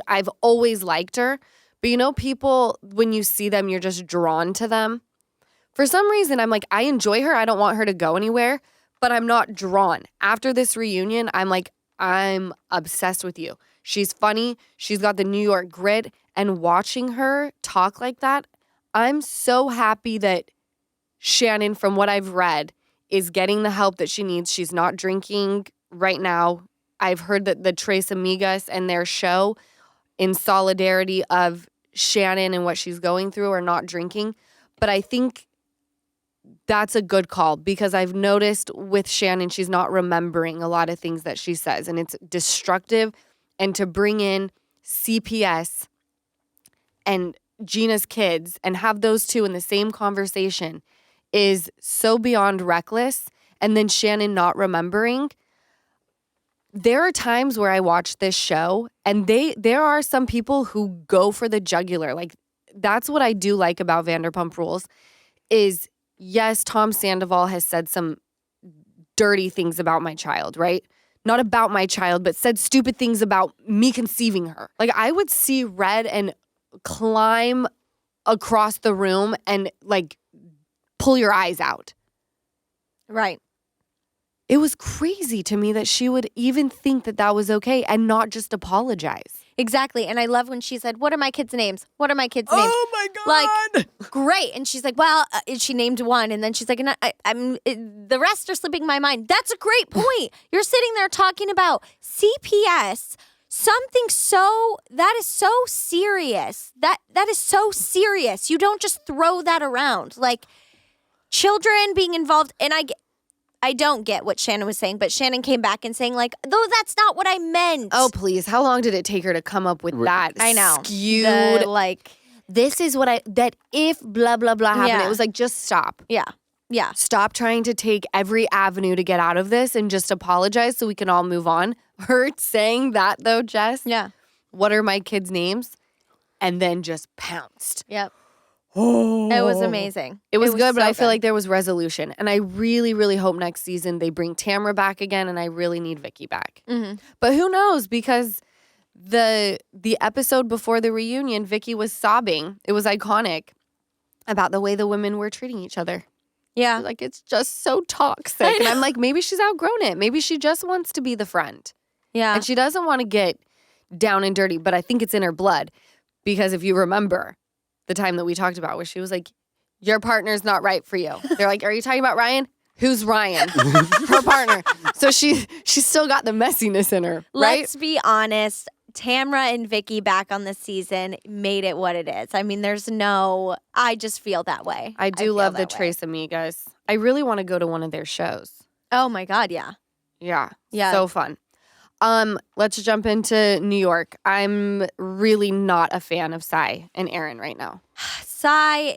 I've always liked her. But you know, people, when you see them, you're just drawn to them. For some reason, I'm like, I enjoy her. I don't want her to go anywhere, but I'm not drawn. After this reunion, I'm like, I'm obsessed with you. She's funny. She's got the New York grit. And watching her talk like that, I'm so happy that Shannon, from what I've read, is getting the help that she needs. She's not drinking right now. I've heard that the Tres Amigas and their show, in solidarity of Shannon and what she's going through, are not drinking. But I think that's a good call because I've noticed with Shannon, she's not remembering a lot of things that she says, and it's destructive. And to bring in CPS and Gina's kids and have those two in the same conversation is so beyond reckless. And then Shannon not remembering. There are times where I watch this show and there are some people who go for the jugular. Like, that's what I do like about Vanderpump Rules is, yes, Tom Sandoval has said some dirty things about my child, right? Not about my child, but said stupid things about me conceiving her. Like, I would see Red and climb across the room and like pull your eyes out. Right. It was crazy to me that she would even think that that was okay and not just apologize. Exactly. And I love when she said, what are my kids' names? What are my kids' names? Oh my God! Like, great. And she's like, well, she named one. And then she's like, the rest are slipping my mind. That's a great point. You're sitting there talking about CPS that is so serious. That is so serious. You don't just throw that around. Like, children being involved, and I don't get what Shannon was saying, but Shannon came back and saying, like, though that's not what I meant. Oh, please. How long did it take her to come up with that? I know. Skewed. This is what that if blah, blah, blah happened. Yeah. It was like, just stop. Yeah. Yeah. Stop trying to take every avenue to get out of this and just apologize so we can all move on. Her saying that, though, Jess. Yeah. What are my kids' names? And then just pounced. Yep. It was amazing. It was good, but so I feel like there was resolution. And I really, really hope next season they bring Tamra back again, and I really need Vicky back. Mm-hmm. But who knows? Because the episode before the reunion, Vicky was sobbing. It was iconic about the way the women were treating each other. Yeah. Like, it's just so toxic. And I'm like, maybe she's outgrown it. Maybe she just wants to be the friend. Yeah. And she doesn't want to get down and dirty, but I think it's in her blood. Because if you remember the time that we talked about where she was like, your partner's not right for you. They're like, are you talking about Ryan? Who's Ryan? Her partner. So she's still got the messiness in her, right? Let's be honest. Tamra and Vicky back on this season made it what it is. I mean, I just feel that way. I do love the Tres Amigas. I really want to go to one of their shows. Oh my God, yeah. Yeah. Yeah. So fun. Let's jump into New York. I'm really not a fan of Sai and Aaron right now. Sai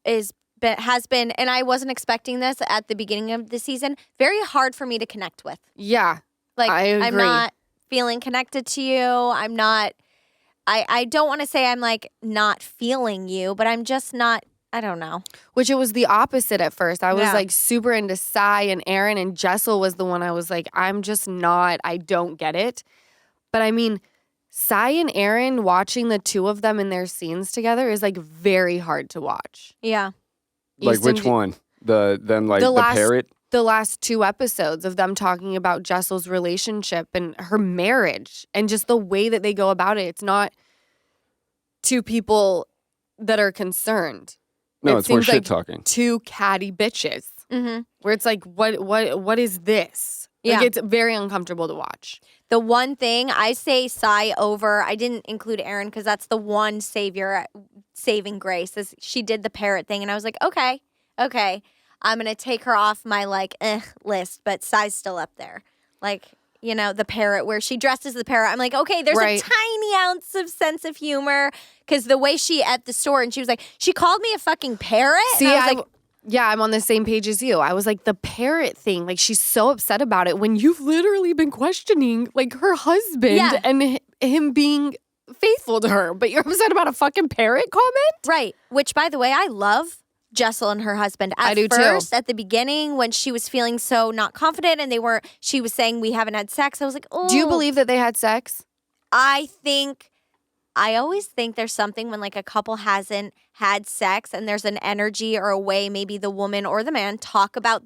has been, and I wasn't expecting this at the beginning of the season, very hard for me to connect with. Yeah. Like, I agree. I'm not feeling connected to you. I'm not, I don't want to say I'm like not feeling you, but I'm just not, I don't know. Which it was the opposite at first. I was Yeah. like super into Sai and Aaron, and Jessel was the one I was like, I'm just not, I don't get it. But I mean, Sai and Aaron, watching the two of them in their scenes together is like very hard to watch. Yeah. Like, Easton, which one? The parrot? The last two episodes of them talking about Jessel's relationship and her marriage and just the way that they go about it. It's not two people that are concerned. No, it's more seems shit like talking. Two catty bitches. Mm-hmm. Where it's like, what is this? Yeah. Like, it's very uncomfortable to watch. The one thing I say Sai over, I didn't include Aaron because that's the one saving grace. Is she did the parrot thing, and I was like, okay, I'm gonna take her off my list, but Sai's still up there. Like, you know, the parrot where she dressed as the parrot. I'm like, okay, there's Right. a tiny ounce of sense of humor because the way she at the store and she was like, she called me a fucking parrot. See, and I was like, yeah, I'm on the same page as you. I was like, the parrot thing, like, she's so upset about it when you've literally been questioning, like, her husband Yeah. and him being faithful to her, but you're upset about a fucking parrot comment? right. Which, by the way, I love Jessel and her husband. At I do too. first, at the beginning, when she was feeling so not confident and she was saying we haven't had sex, I was like, oh. Do you believe that they had sex? I always think there's something when like a couple hasn't had sex and there's an energy or a way maybe the woman or the man talk about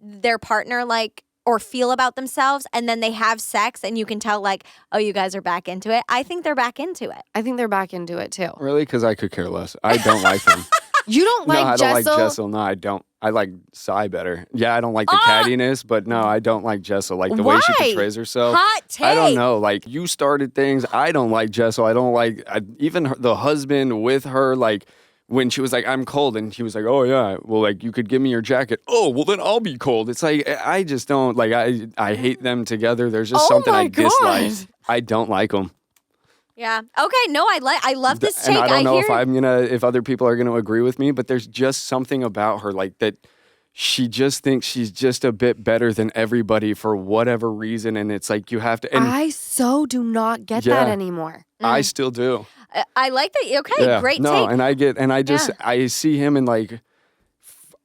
their partner, like, or feel about themselves, and then they have sex and you can tell like, oh, you guys are back into it. I think they're back into it. I think they're back into it too. Really? Because I could care less. I don't like them. You don't like no, I don't Jessel? like Jessel. No, I don't. I like Sai better. Yeah, I don't like the cattiness, but no, I don't like Jessel. Like the way she Why? portrays herself. Hot take. I don't know. Like, you started things. I don't like Jessel. I don't like even the husband with her. Like, when she was like, I'm cold, and he was like, oh yeah, well, like, you could give me your jacket. Oh, well, then I'll be cold. It's like, I just don't like. I hate them together. There's just something my I dislike. God. I don't like them. Yeah. Okay. No, I love this take. And I don't know hear if other people are gonna agree with me, but there's just something about her, like, that she just thinks she's just a bit better than everybody for whatever reason, and it's like you have to. And I so do not get Yeah. that anymore. I still do. I like that. Okay. Yeah. Great no, take. I see him in like.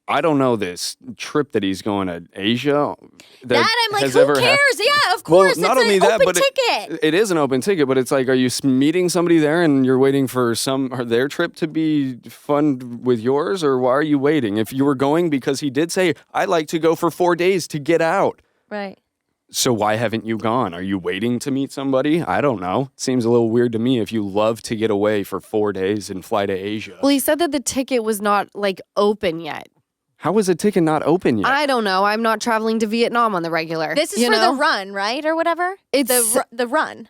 I don't know, this trip that he's going to Asia. That I'm like, who cares? Yeah, of course. Well, not it's only an that, open but ticket. it is an open ticket, but it's like, are you meeting somebody there and you're waiting for their trip to be fun with yours, or why are you waiting? If you were going because he did say, I like to go for 4 days to get out. Right. So why haven't you gone? Are you waiting to meet somebody? I don't know. Seems a little weird to me if you love to get away for 4 days and fly to Asia. Well, he said that the ticket was not like open yet. How is the ticket not open yet? I don't know. I'm not traveling to Vietnam on the regular. This is for the run, right? Or whatever? It's the run.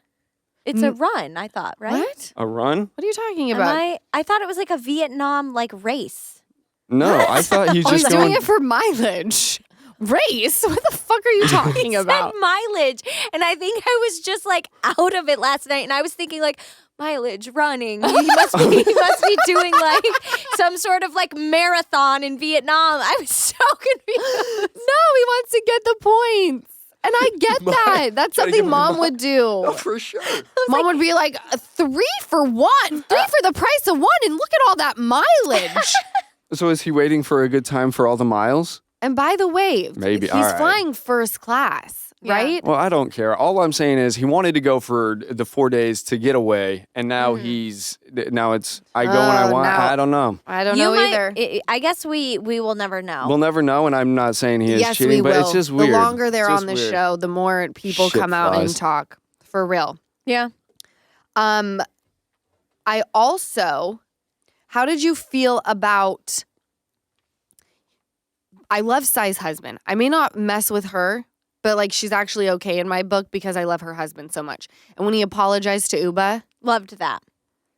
It's a run, I thought, right? What? A run? What are you talking about? I thought it was like a Vietnam like race. No, I thought he's He's just doing going. it for mileage. Race? What the fuck are you talking about? Said mileage. And I think I was just like out of it last night and I was thinking like mileage running. He must be doing like some sort of like marathon in Vietnam. I was so confused. No, he wants to get the points. And I get that. That's Trying to give something him mom the- would do. Oh, for sure. Mom would be like, 3 for 1. 3 for the price of 1. And look at all that mileage. So is he waiting for a good time for all the miles? And by the way, Maybe, he's all right. flying first class, right? Well, I don't care. All I'm saying is he wanted to go for the 4 days to get away, and now now it's I go when I want. now- I don't know. I don't know either. I guess we will never know. We'll never know, and I'm not saying he is Yes, cheating, we but will. it's just weird. The longer they're It's on just the weird. show, the more people Shit come out and flies. talk. For real. Yeah. I also, how did you feel about, I love Sai's husband. I may not mess with her, but like she's actually okay in my book because I love her husband so much. And when he apologized to Uba, Loved that.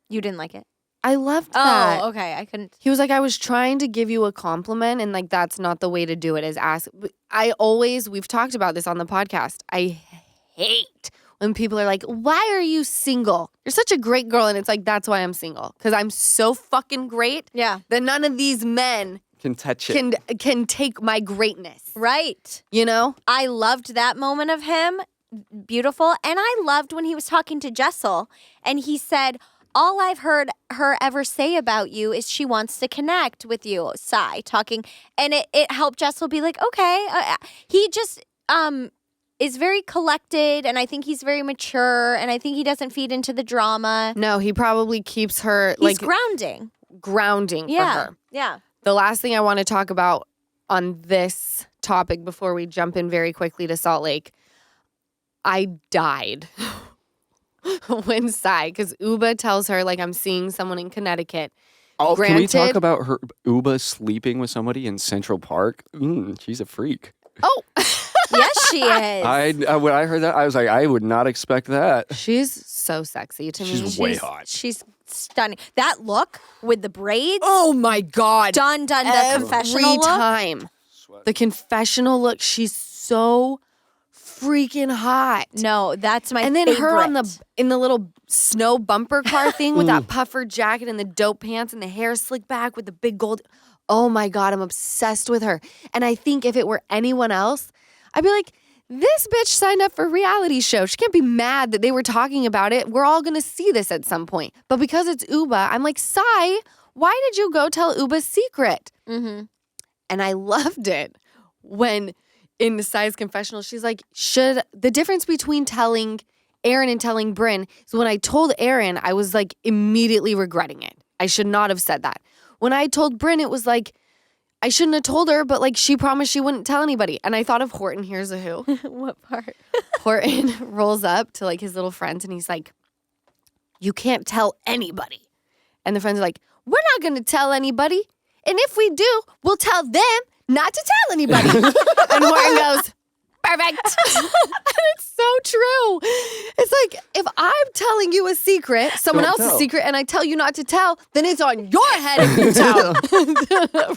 You didn't like it? I loved that. Oh, okay. I couldn't. He was like, I was trying to give you a compliment and like that's not the way to do it is ask. We've talked about this on the podcast. I hate when people are like, why are you single? You're such a great girl. And it's like, that's why I'm single. Because I'm so fucking great Yeah. that none of these men Can touch it. can take my greatness. Right. You know? I loved that moment of him. Beautiful. And I loved when he was talking to Jessel and he said, all I've heard her ever say about you is she wants to connect with you, Sai, talking. And it helped Jessel be like, okay. He just is very collected and I think he's very mature and I think he doesn't feed into the drama. No, he probably keeps her He's like grounding for her. Yeah. The last thing I want to talk about on this topic before we jump in very quickly to Salt Lake, I died when Sai, because Uba tells her, like, I'm seeing someone in Connecticut. Oh, can we talk Granted- about her Uba sleeping with somebody in Central Park? She's a freak. Oh, Yes, she is. When I heard that, I was like, I would not expect that. she's so sexy to me. She's way hot. She's stunning. That look with the braids. Oh my God. Done. The Every confessional look. time. The confessional look, she's so freaking hot. No, that's my And then favorite. her in the little snow bumper car thing with that puffer jacket and the dope pants and the hair slicked back with the big gold. Oh my God, I'm obsessed with her. And I think if it were anyone else, I'd be like, this bitch signed up for a reality show. She can't be mad that they were talking about it. We're all going to see this at some point. But because it's Uba, I'm like, Sai, why did you go tell Uba's secret? Mm-hmm. And I loved it when in the Sai's confessional, she's like, the difference between telling Aaron and telling Bryn is when I told Aaron, I was like immediately regretting it. I should not have said that. When I told Bryn, it was like, I shouldn't have told her, but like she promised she wouldn't tell anybody. And I thought of Horton, here's a who. What part? Horton rolls up to like his little friends and he's like, you can't tell anybody. And the friends are like, we're not going to tell anybody. And if we do, we'll tell them not to tell anybody. And Horton goes, perfect. And it's so true. It's like, if I'm telling you a secret, someone Don't else's tell. secret, and I tell you not to tell, then it's on your head if you tell.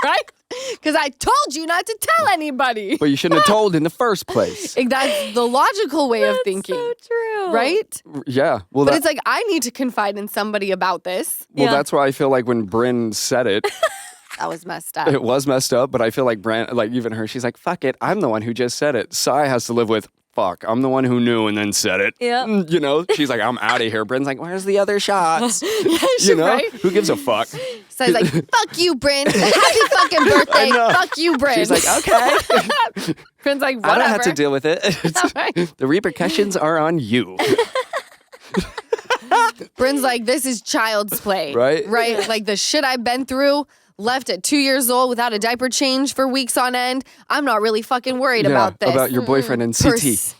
Right? Because I told you not to tell anybody. But you shouldn't have told in the first place. That's the logical way of thinking. So true. Right? Yeah. Well, But it's like, I need to confide in somebody about this. Yeah. that's why I feel like when Bryn said it, That was messed up. it was messed up. But I feel like Bryn, like even her, she's like, fuck it. I'm the one who just said it. Sai has to live with, fuck, I'm the one who knew and then said it. Yeah. You know, she's like, I'm out of here. Bryn's like, where's the other shots? You know, right? who gives a fuck? So I was like, fuck you, Bryn. Happy fucking birthday. know. Fuck you, Bryn. She's like, okay. Bryn's like, whatever. I don't have to deal with it. Right. The repercussions are on you. Bryn's like, this is child's play. Right? Right? Like the shit I've been through, left at 2 years old without a diaper change for weeks on end. I'm not really fucking worried about this. About your boyfriend and CT.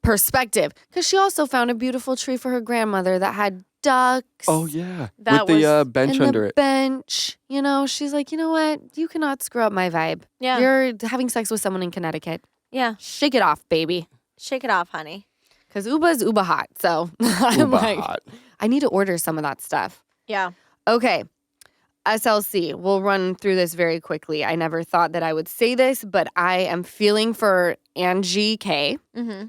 Perspective. Because she also found a beautiful tree for her grandmother that had ducks. Oh yeah, That with the was- bench and under the it. bench. You know, she's like, you know what? You cannot screw up my vibe. Yeah. You're having sex with someone in Connecticut. Yeah. Shake it off, baby. Shake it off, honey. Because Uba's Uba hot. So I'm Uba like, hot. I need to order some of that stuff. Yeah. Okay. SLC. We'll run through this very quickly. I never thought that I would say this, but I am feeling for Angie K. Mm-hmm.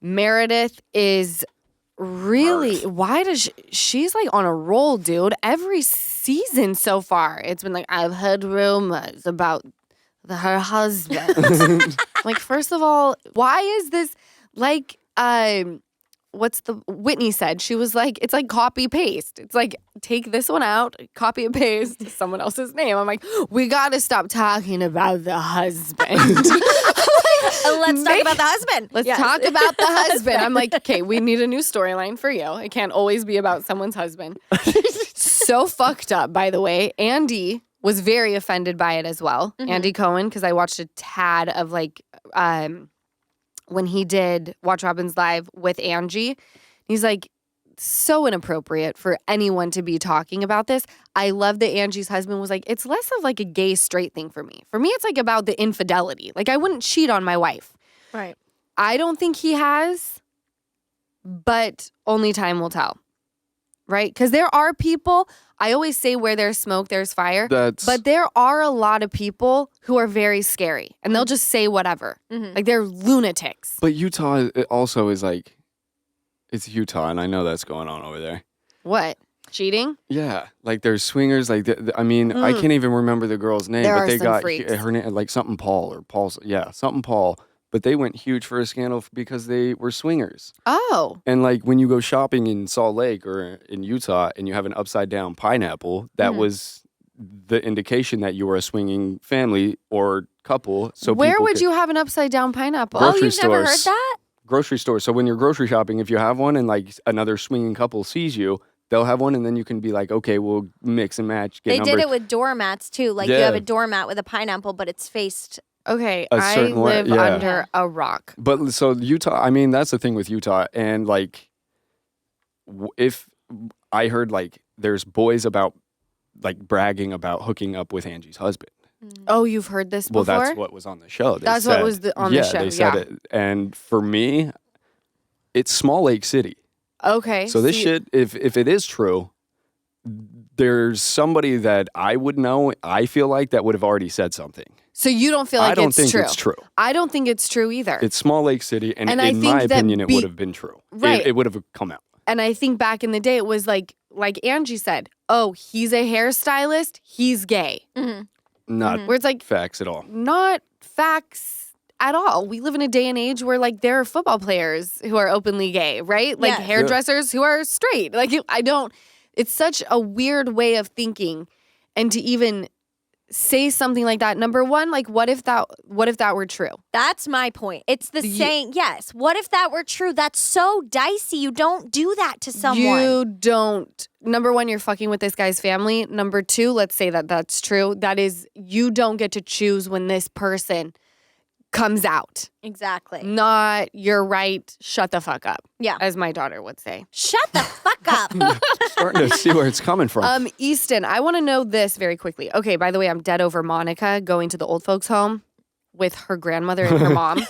Meredith is really, why does she's like on a roll, dude. Every season so far, it's been like, I've heard rumors about her husband. Like, first of all, why is this like, Whitney said, she was like, it's like copy paste. It's like, take this one out, copy and paste someone else's name. I'm like, we got to stop talking about the husband. Let's talk about the husband. Let's Yes. talk about the husband. I'm like, okay, we need a new storyline for you. It can't always be about someone's husband. So fucked up, by the way. Andy was very offended by it as well. Mhm. Andy Cohen, because I watched a tad of like when he did Watch Robin's Live with Angie. He's like, so inappropriate for anyone to be talking about this. I love that Angie's husband was like, it's less of like a gay straight thing for me. For me, it's like about the infidelity. Like, I wouldn't cheat on my wife. Right. I don't think he has, but only time will tell. Right? Because there are people, I always say where there's smoke, there's fire. But there are a lot of people who are very scary and they'll just say whatever. Mhm. Like, they're lunatics. But Utah also is like, it's Utah, and I know that's going on over there. What? Cheating? Yeah, like there's swingers. Like I mean, I can't even remember the girl's name, There but are they some got freaks. her name like something Paul or Paul's. Yeah, something Paul. But they went huge for a scandal because they were swingers. Oh. And like when you go shopping in Salt Lake or in Utah and you have an upside down pineapple, that was the indication that you were a swinging family or couple. So Where people would could- you have an upside down pineapple? Grocery Oh, you've never heard stores. that? grocery store. So when you're grocery shopping, if you have one and like another swinging couple sees you, they'll have one, and then you can be like, okay, we'll mix and match. They Get did numbered. it with doormats too. Like you Yeah. have a doormat with a pineapple, but it's faced. Okay, A I certain way, live yeah. under a rock. But so Utah, I mean, that's the thing with Utah. And like, if I heard like there's boys about like bragging about hooking up with Angie's husband. Oh, you've heard this Well, before? that's what was on the show. They That's what said- was on the show, They said yeah. it. And for me, it's Small Lake City. Okay. So this see- shit, if it is true, there's somebody that I would know, I feel like, that would have already said something. So you don't feel like I don't it's think true? it's true. I don't think it's true either. It's Small Lake City, and I in think my that opinion, it would have been true. Right. It would have come out. And I think back in the day, it was like Angie said, oh, he's a hairstylist, he's gay. Mhm. Not Where it's like, facts at all. not facts at all. We live in a day and age where like there are football players who are openly gay, right? Like Yes. hairdressers who are straight. Like it's such a weird way of thinking. And to even say something like that, number one, like what if that were true? That's my point. It's the saying, yes. What if that were true? That's so dicey. You don't do that to someone. You don't. Number one, you're fucking with this guy's family. Number two, let's say that that's true. That is, you don't get to choose when this person comes out. Exactly. Not, you're right, shut the fuck up. Yeah. As my daughter would say. Shut the fuck up. Starting to see where it's coming from. Easton, I want to know this very quickly. Okay, by the way, I'm dead over Monica going to the old folks' home with her grandmother and her mom.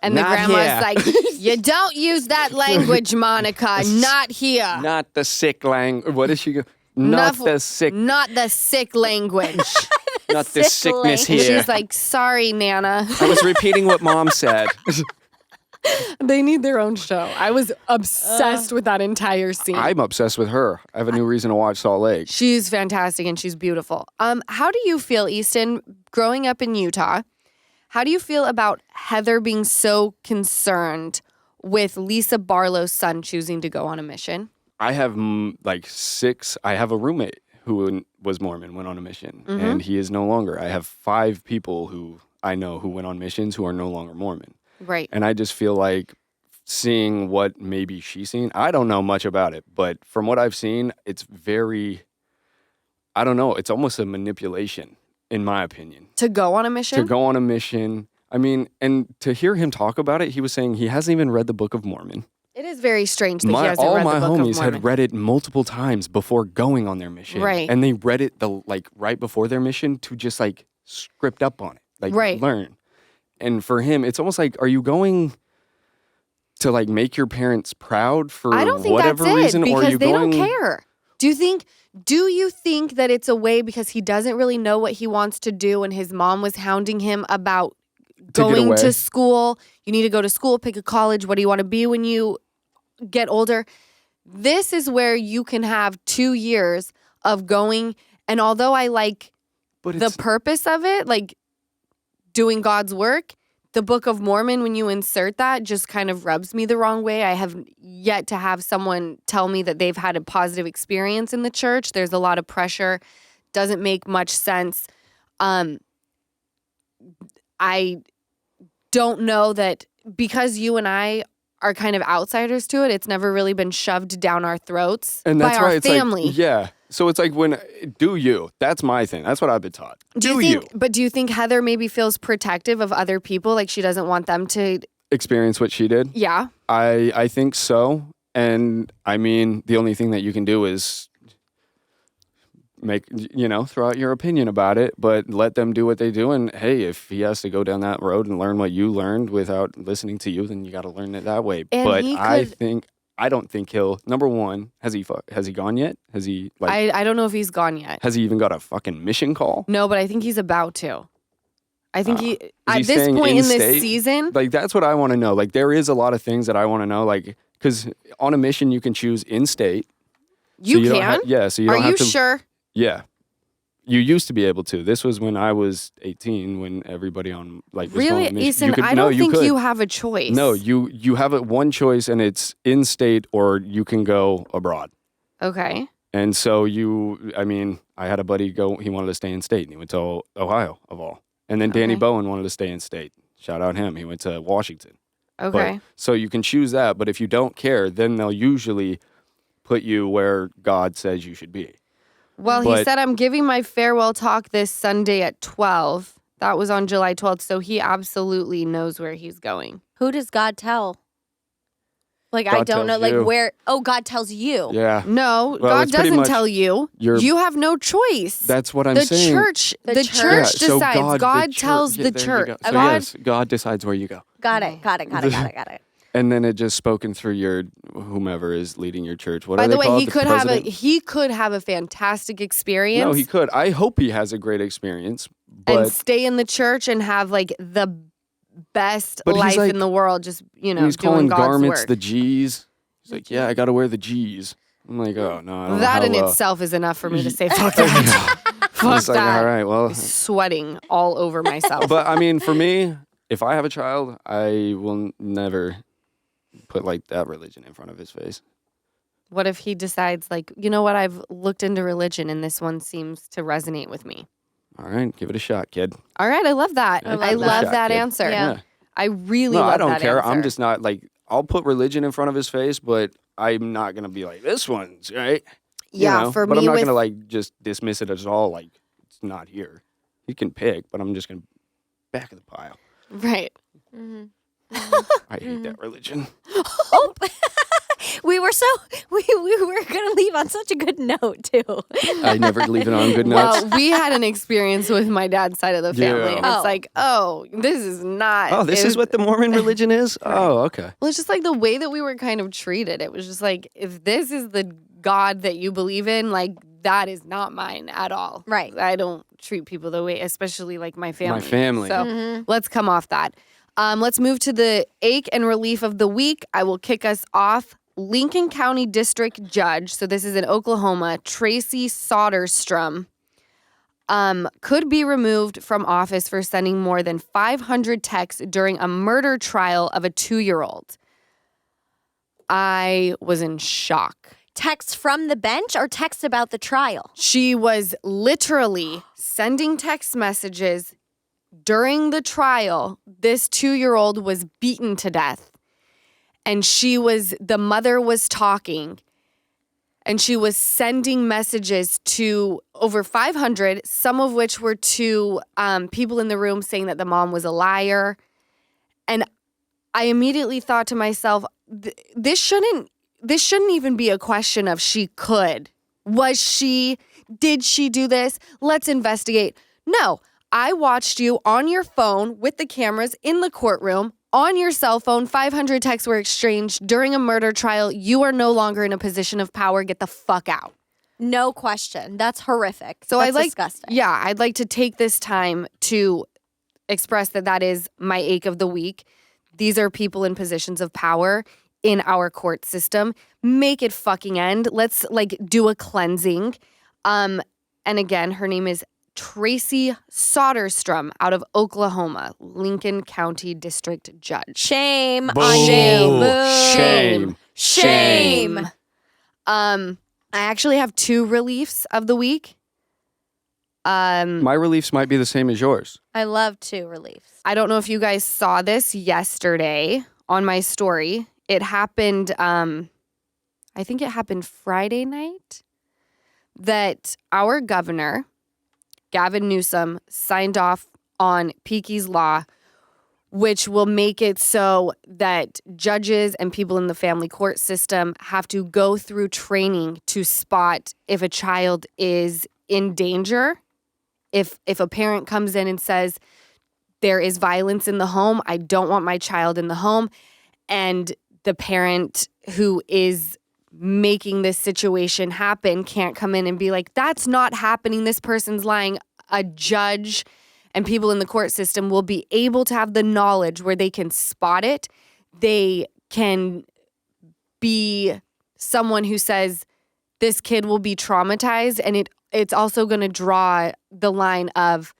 And the Not grandma's here. like, you don't use that language, Monica. Not here. Not the sick language. What is she go? Not the sick. Not the sick language. Not the sick sickness language. here. She's like, sorry, Nana. I was repeating what Mom said. They need their own show. I was obsessed with that entire scene. I'm obsessed with her. I have a new reason to watch Salt Lake. She's fantastic and she's beautiful. How do you feel, Easton, growing up in Utah? How do you feel about Heather being so concerned with Lisa Barlow's son choosing to go on a mission? I have like 6. I have a roommate who was Mormon, went on a mission, Mm-hmm. and he is no longer. I have 5 people who I know who went on missions who are no longer Mormon. Right. And I just feel like seeing what maybe she's seen, I don't know much about it, but from what I've seen, it's very, I don't know, it's almost a manipulation, in my opinion. To go on a mission? To go on a mission. I mean, and to hear him talk about it, he was saying he hasn't even read the Book of Mormon. It is is very strange that he hasn't all read my the Book of homies Mormon. had read it multiple times before going on their mission. Right. And they read it right before their mission to just like script up on it. Like Right. learn. And for him, it's almost like, are you going to like make your parents proud for I don't think whatever that's reason? it Or are because you they going, don't care. Do you think that it's a way because he doesn't really know what he wants to do and his mom was hounding him about going to school? You need to go to school, pick a college. What do you want to be when you get older? This is where you can have 2 years of going. And although I like the purpose of it, like doing God's work, the Book of Mormon, when you insert that, just kind of rubs me the wrong way. I have yet to have someone tell me that they've had a positive experience in the church. There's a lot of pressure. Doesn't make much sense. I don't know that because you and I are kind of outsiders to it, it's never really been shoved down our throats and that's by why our it's family. like, yeah. So it's like do you? That's my thing. That's what I've been taught. But do you think Heather maybe feels protective of other people? Like she doesn't want them to experience what she did? Yeah. I think so. And I mean, the only thing that you can do is throw out your opinion about it, but let them do what they do. And hey, if he has to go down that road and learn what you learned without listening to you, then you got to learn it that way. And but I don't think he'll. Number one, has he gone yet? Has he I don't know if he's gone yet. Has he even got a fucking mission call? No, but I think he's about to. I think he he at this staying point in this state? season. Like that's what I want to know. Like there is a lot of things that I want to know. Like because on a mission you can choose in state. You so can. So you don't Are have you to. sure? Yeah. You used to be able to. This was when I was 18, when everybody on was Really, going on mission. Easton? You could, I don't think could. you have a choice. No, you have one choice, and it's in state, or you can go abroad. Okay. And so I had a buddy go. He wanted to stay in state, and he went to Ohio of all. And then Danny Okay. Bowen wanted to stay in state. Shout out him. He went to Washington. Okay. So you can choose that, but if you don't care, then they'll usually put you where God says you should be. Well, he said, I'm giving my farewell talk this Sunday at 12. That was on July 12th, so he absolutely knows where he's going. Who does God tell? Like, God I don't know, tells like you. where. Oh, God tells you. Yeah. No, Well, God it's pretty doesn't much tell you. You have no choice. That's what I'm the saying. church, The the church. church so decides. God tells the there you church. go. So God, yes, God decides where you go. Got it. And then it just spoken through your whomever is leading your church. What by are the they way, called? he President? could have a fantastic experience. No, he could. I hope he has a great experience. and But stay in the church and have like the best But he's life like- in the world. Just he's doing calling God's garments work. the G's. He's like, yeah, I got to wear the G's. I'm like, oh no, I don't That know in how, itself is enough for me to say fuck that. I Fuck was like, that. all right, well. Sweating all over myself. But I mean, for me, if I have a child, I will never put like that religion in front of his face. What if he decides, like, you know what? I've looked into religion and this one seems to resonate with me. All right, give it a shot, kid. All right, I love that. Yeah, I give it a love shot, that kid. answer. Yeah. I really No, love I don't that care. answer. I'm just not like, I'll put religion in front of his face, but I'm not going to be like, this one's right. Yeah, You know? for but me I'm not with- going to like just dismiss it as all like, it's not here. He can pick, but I'm just going to back of the pile. Right. I hate that religion. Oh, we were gonna leave on such a good note too. I never leave it on good notes. Well, we had an experience with my dad's side of the family. Yeah. And it's like, this is not. Oh, this it- is what the Mormon religion is? Oh, okay. Well, it's just like the way that we were kind of treated. It was just like, if this is the God that you believe in, like, that is not mine at all. Right. I don't treat people the way, especially like my family. My family. So let's come off that. Let's move to the ache and relief of the week. I will kick us off. Lincoln County District Judge, so this is in Oklahoma, Tracy Soderstrom, could be removed from office for sending more than 500 texts during a murder trial of a 2-year-old. I was in shock. Texts from the bench or texts about the trial? She was literally sending text messages during the trial. This 2-year-old was beaten to death. And the mother was talking, and she was sending messages to over 500, some of which were to people in the room saying that the mom was a liar. And I immediately thought to myself, this shouldn't even be a question of she could. Did she do this? Let's investigate. No, I watched you on your phone with the cameras in the courtroom, on your cell phone, 500 texts were exchanged during a murder trial. You are no longer in a position of power. Get the fuck out. No question. That's horrific. So That's disgusting. Yeah, I'd like to take this time to express that is my ache of the week. These are people in positions of power in our court system. Make it fucking end. Let's do a cleansing. And again, her name is Tracy Soderstrom out of Oklahoma, Lincoln County District Judge. Shame Boo. on you. Shame. Shame. I actually have 2 reliefs of the week. My reliefs might be the same as yours. I love 2 reliefs. I don't know if you guys saw this yesterday on my story. It happened, I think it happened Friday night, that our governor, Gavin Newsom, signed off on Peaky's Law, which will make it so that judges and people in the family court system have to go through training to spot if a child is in danger. If a parent comes in and says, there is violence in the home, I don't want my child in the home, and the parent who is making this situation happen can't come in and be like, that's not happening, this person's lying. A judge and people in the court system will be able to have the knowledge where they can spot it. They can be someone who says this kid will be traumatized, and it's also going to draw the line of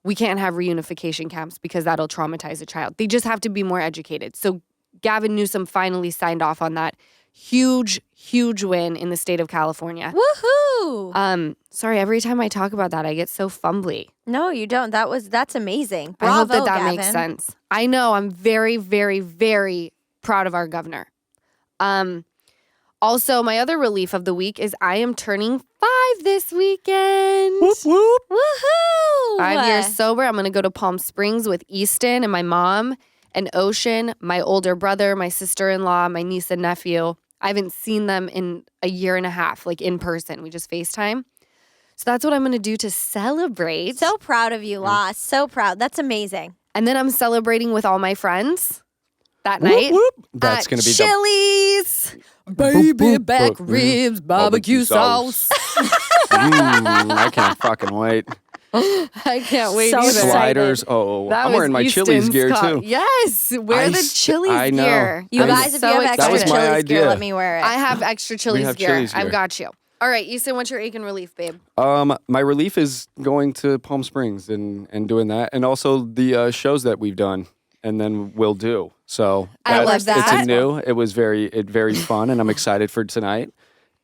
we can't have reunification camps because that'll traumatize a child. They just have to be more educated. So Gavin Newsom finally signed off on that. Huge, huge win in the state of California. Woohoo! Sorry, every time I talk about that, I get so fumbly. No, you don't. That's amazing. Bravo, I hope that Gavin. makes sense. I know. I'm very, very, very proud of our governor. Also, my other relief of the week is I am turning 5 this weekend. Whoop, whoop. Woohoo! 5 years sober. I'm going to go to Palm Springs with Easton and my mom and Ocean, my older brother, my sister-in-law, my niece and nephew. I haven't seen them in a year and a half, in person. We just FaceTime. So that's what I'm going to do to celebrate. So proud of you, La. So proud. That's amazing. And then I'm celebrating with all my friends that night. Whoop, whoop. That's going to be Chili's. Baby back ribs, barbecue sauce. I can't fucking wait. I can't wait So either. excited. Sliders. Oh, That I'm was wearing my Easton's Chili's gear call. too. Yes, wear the Chili's I know. gear. You I'm guys, if so you have excited. That was extra my Chili's gear, idea. let me wear it. I have extra Chili's have gear. Chili's gear. I've got you. All right, Easton, what's your ache and relief, babe? My relief is going to Palm Springs and doing that, and also the shows that we've done and then will do. So I love It's that. a new. It was very fun, and I'm excited for tonight.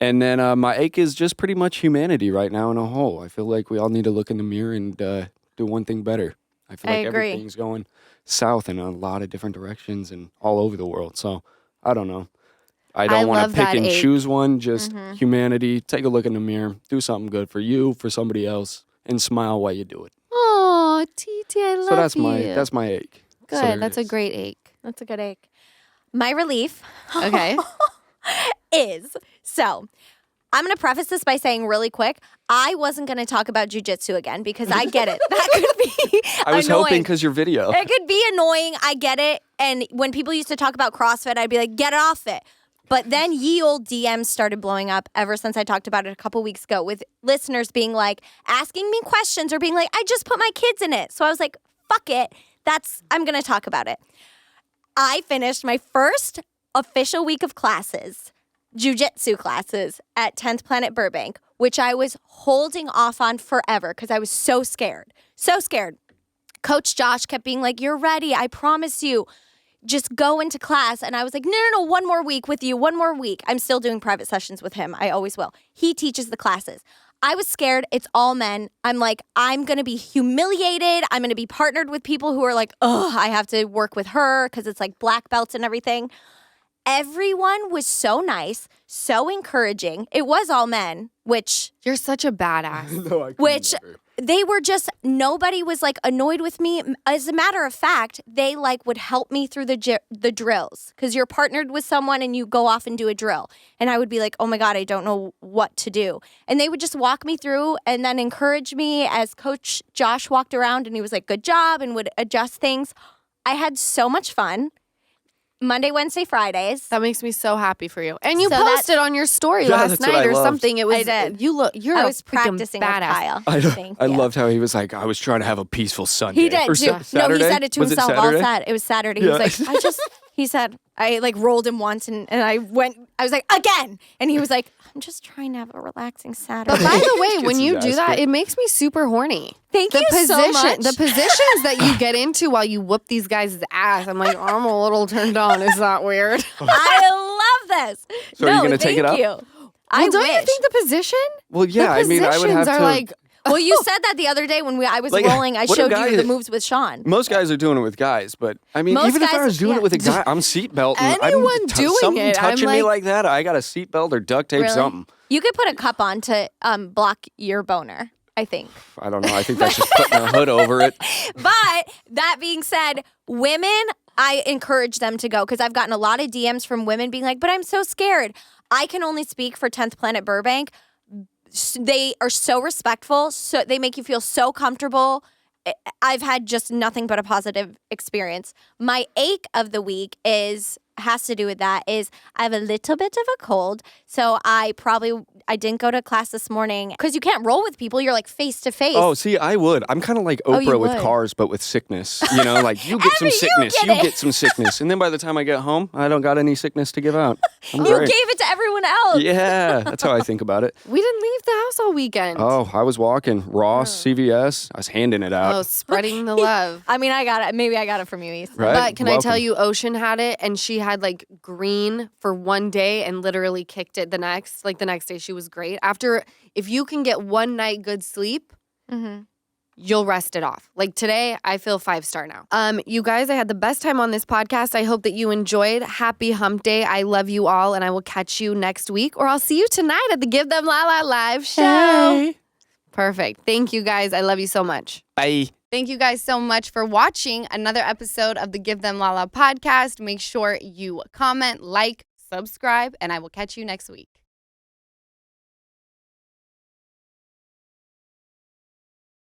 And then my ache is just pretty much humanity right now in a whole. I feel like we all need to look in the mirror and do one thing better. I feel like agree. everything's going south in a lot of different directions and all over the world. So I don't know. I don't want love to pick that and ache. choose one. Just humanity. Take a look in the mirror. Do something good for you, for somebody else, and smile while you do it. Oh, TT, I love So that's you. that's my ache. Good. So there it That's a is. great ache. That's a good ache. My relief Okay. is, so I'm going to preface this by saying really quick, I wasn't going to talk about jujitsu again because I get it. That could be I was annoying. hoping because your video. It could be annoying. I get it. And when people used to talk about CrossFit, I'd be like, get off it. But then ye old DMs started blowing up ever since I talked about it a couple weeks ago with listeners being like, asking me questions or being like, I just put my kids in it. So I was like, fuck it. I'm going to talk about it. I finished my first official week of classes, jiu-jitsu classes at 10th Planet Burbank, which I was holding off on forever because I was so scared. So scared. Coach Josh kept being like, you're ready. I promise you. Just go into class. And I was like, no, 1 more week with you. 1 more week. I'm still doing private sessions with him. I always will. He teaches the classes. I was scared. It's all men. I'm like, I'm going to be humiliated. I'm going to be partnered with people who are like, oh, I have to work with her because it's like black belts and everything. Everyone was so nice, so encouraging. It was all men, which You're such a badass. No, I couldn't which never. they were just, nobody was like annoyed with me. As a matter of fact, they like would help me through the drills because you're partnered with someone and you go off and do a drill. And I would be like, oh my God, I don't know what to do. And they would just walk me through and then encourage me as Coach Josh walked around and he was like, good job, and would adjust things. I had so much fun. Monday, Wednesday, Fridays. That makes me so happy for you. And you So that- posted on your story Yeah, last that's what night I or loved. something. It was I did. You're I a was freaking practicing with badass. Kyle. I loved how he was like, I was trying to have a peaceful Sunday. He did Or too. No, he Saturday? said it to Was himself all Saturday? Saturday. It was Saturday. Yeah. He was like, he said, I like rolled him once and I was like, again. And he was like, I'm just trying to have a relaxing Saturday. But by the way, Gets when his you ass do that, kicked. it makes me super horny. Thank The you so much. The positions that you get into while you whoop these guys' ass, I'm like, I'm a little turned on. Is that weird? I love this. So are you gonna take it up? Thank you. Well, I don't wish. you think the position? Well, yeah, the I mean, I would have positions are to. like, Well, you said that the other day when I was Like, rolling. I what do showed you guys- the moves with Sean. Most guys are doing it with guys, but I mean, Most even if I guys- was doing yeah. it with a guy, I'm seatbelting. Anyone doing something it, I'm touching me like- like that, I got a seatbelt or duct tape Really? something. You could put a cup on to block your boner, I think. I don't know. I think that's just putting a hood over it. But that being said, women, I encourage them to go because I've gotten a lot of DMs from women being like, but I'm so scared. I can only speak for 10th Planet Burbank. They are so respectful. So they make you feel so comfortable. I've had just nothing but a positive experience. My ache of the week has to do with that is I have a little bit of a cold. So I didn't go to class this morning because you can't roll with people. You're like face to face. Oh, see, I would. I'm kind of like Oh, you Oprah with would. cars, but with sickness. You know, like you get some You sickness, get you it. get some sickness, and then by the time I get home, I don't got any sickness to give out. I'm You great. gave it to everyone else. Yeah, that's how I think about it. we didn't leave the house all weekend. Oh, I was walking Ross, CVS. I was handing it out. Oh, spreading the love. I mean, I got it. Maybe I got it from you, Easton. Right? But can I tell Welcome. you, Ocean had it and she had like green for one day and literally kicked it the next. Like the next day, she was great. After, if you can get one night good sleep, Mm-hmm. you'll rest it off. Like today, I feel 5-star now. You guys, I had the best time on this podcast. I hope that you enjoyed. Happy Hump Day. I love you all, and I will catch you next week, or I'll see you tonight at the Give Them Lala live show. Hey. Perfect. Thank you guys. I love you so much. Bye. Thank you guys so much for watching another episode of the Give Them Lala podcast. Make sure you comment, like, subscribe, and I will catch you next week.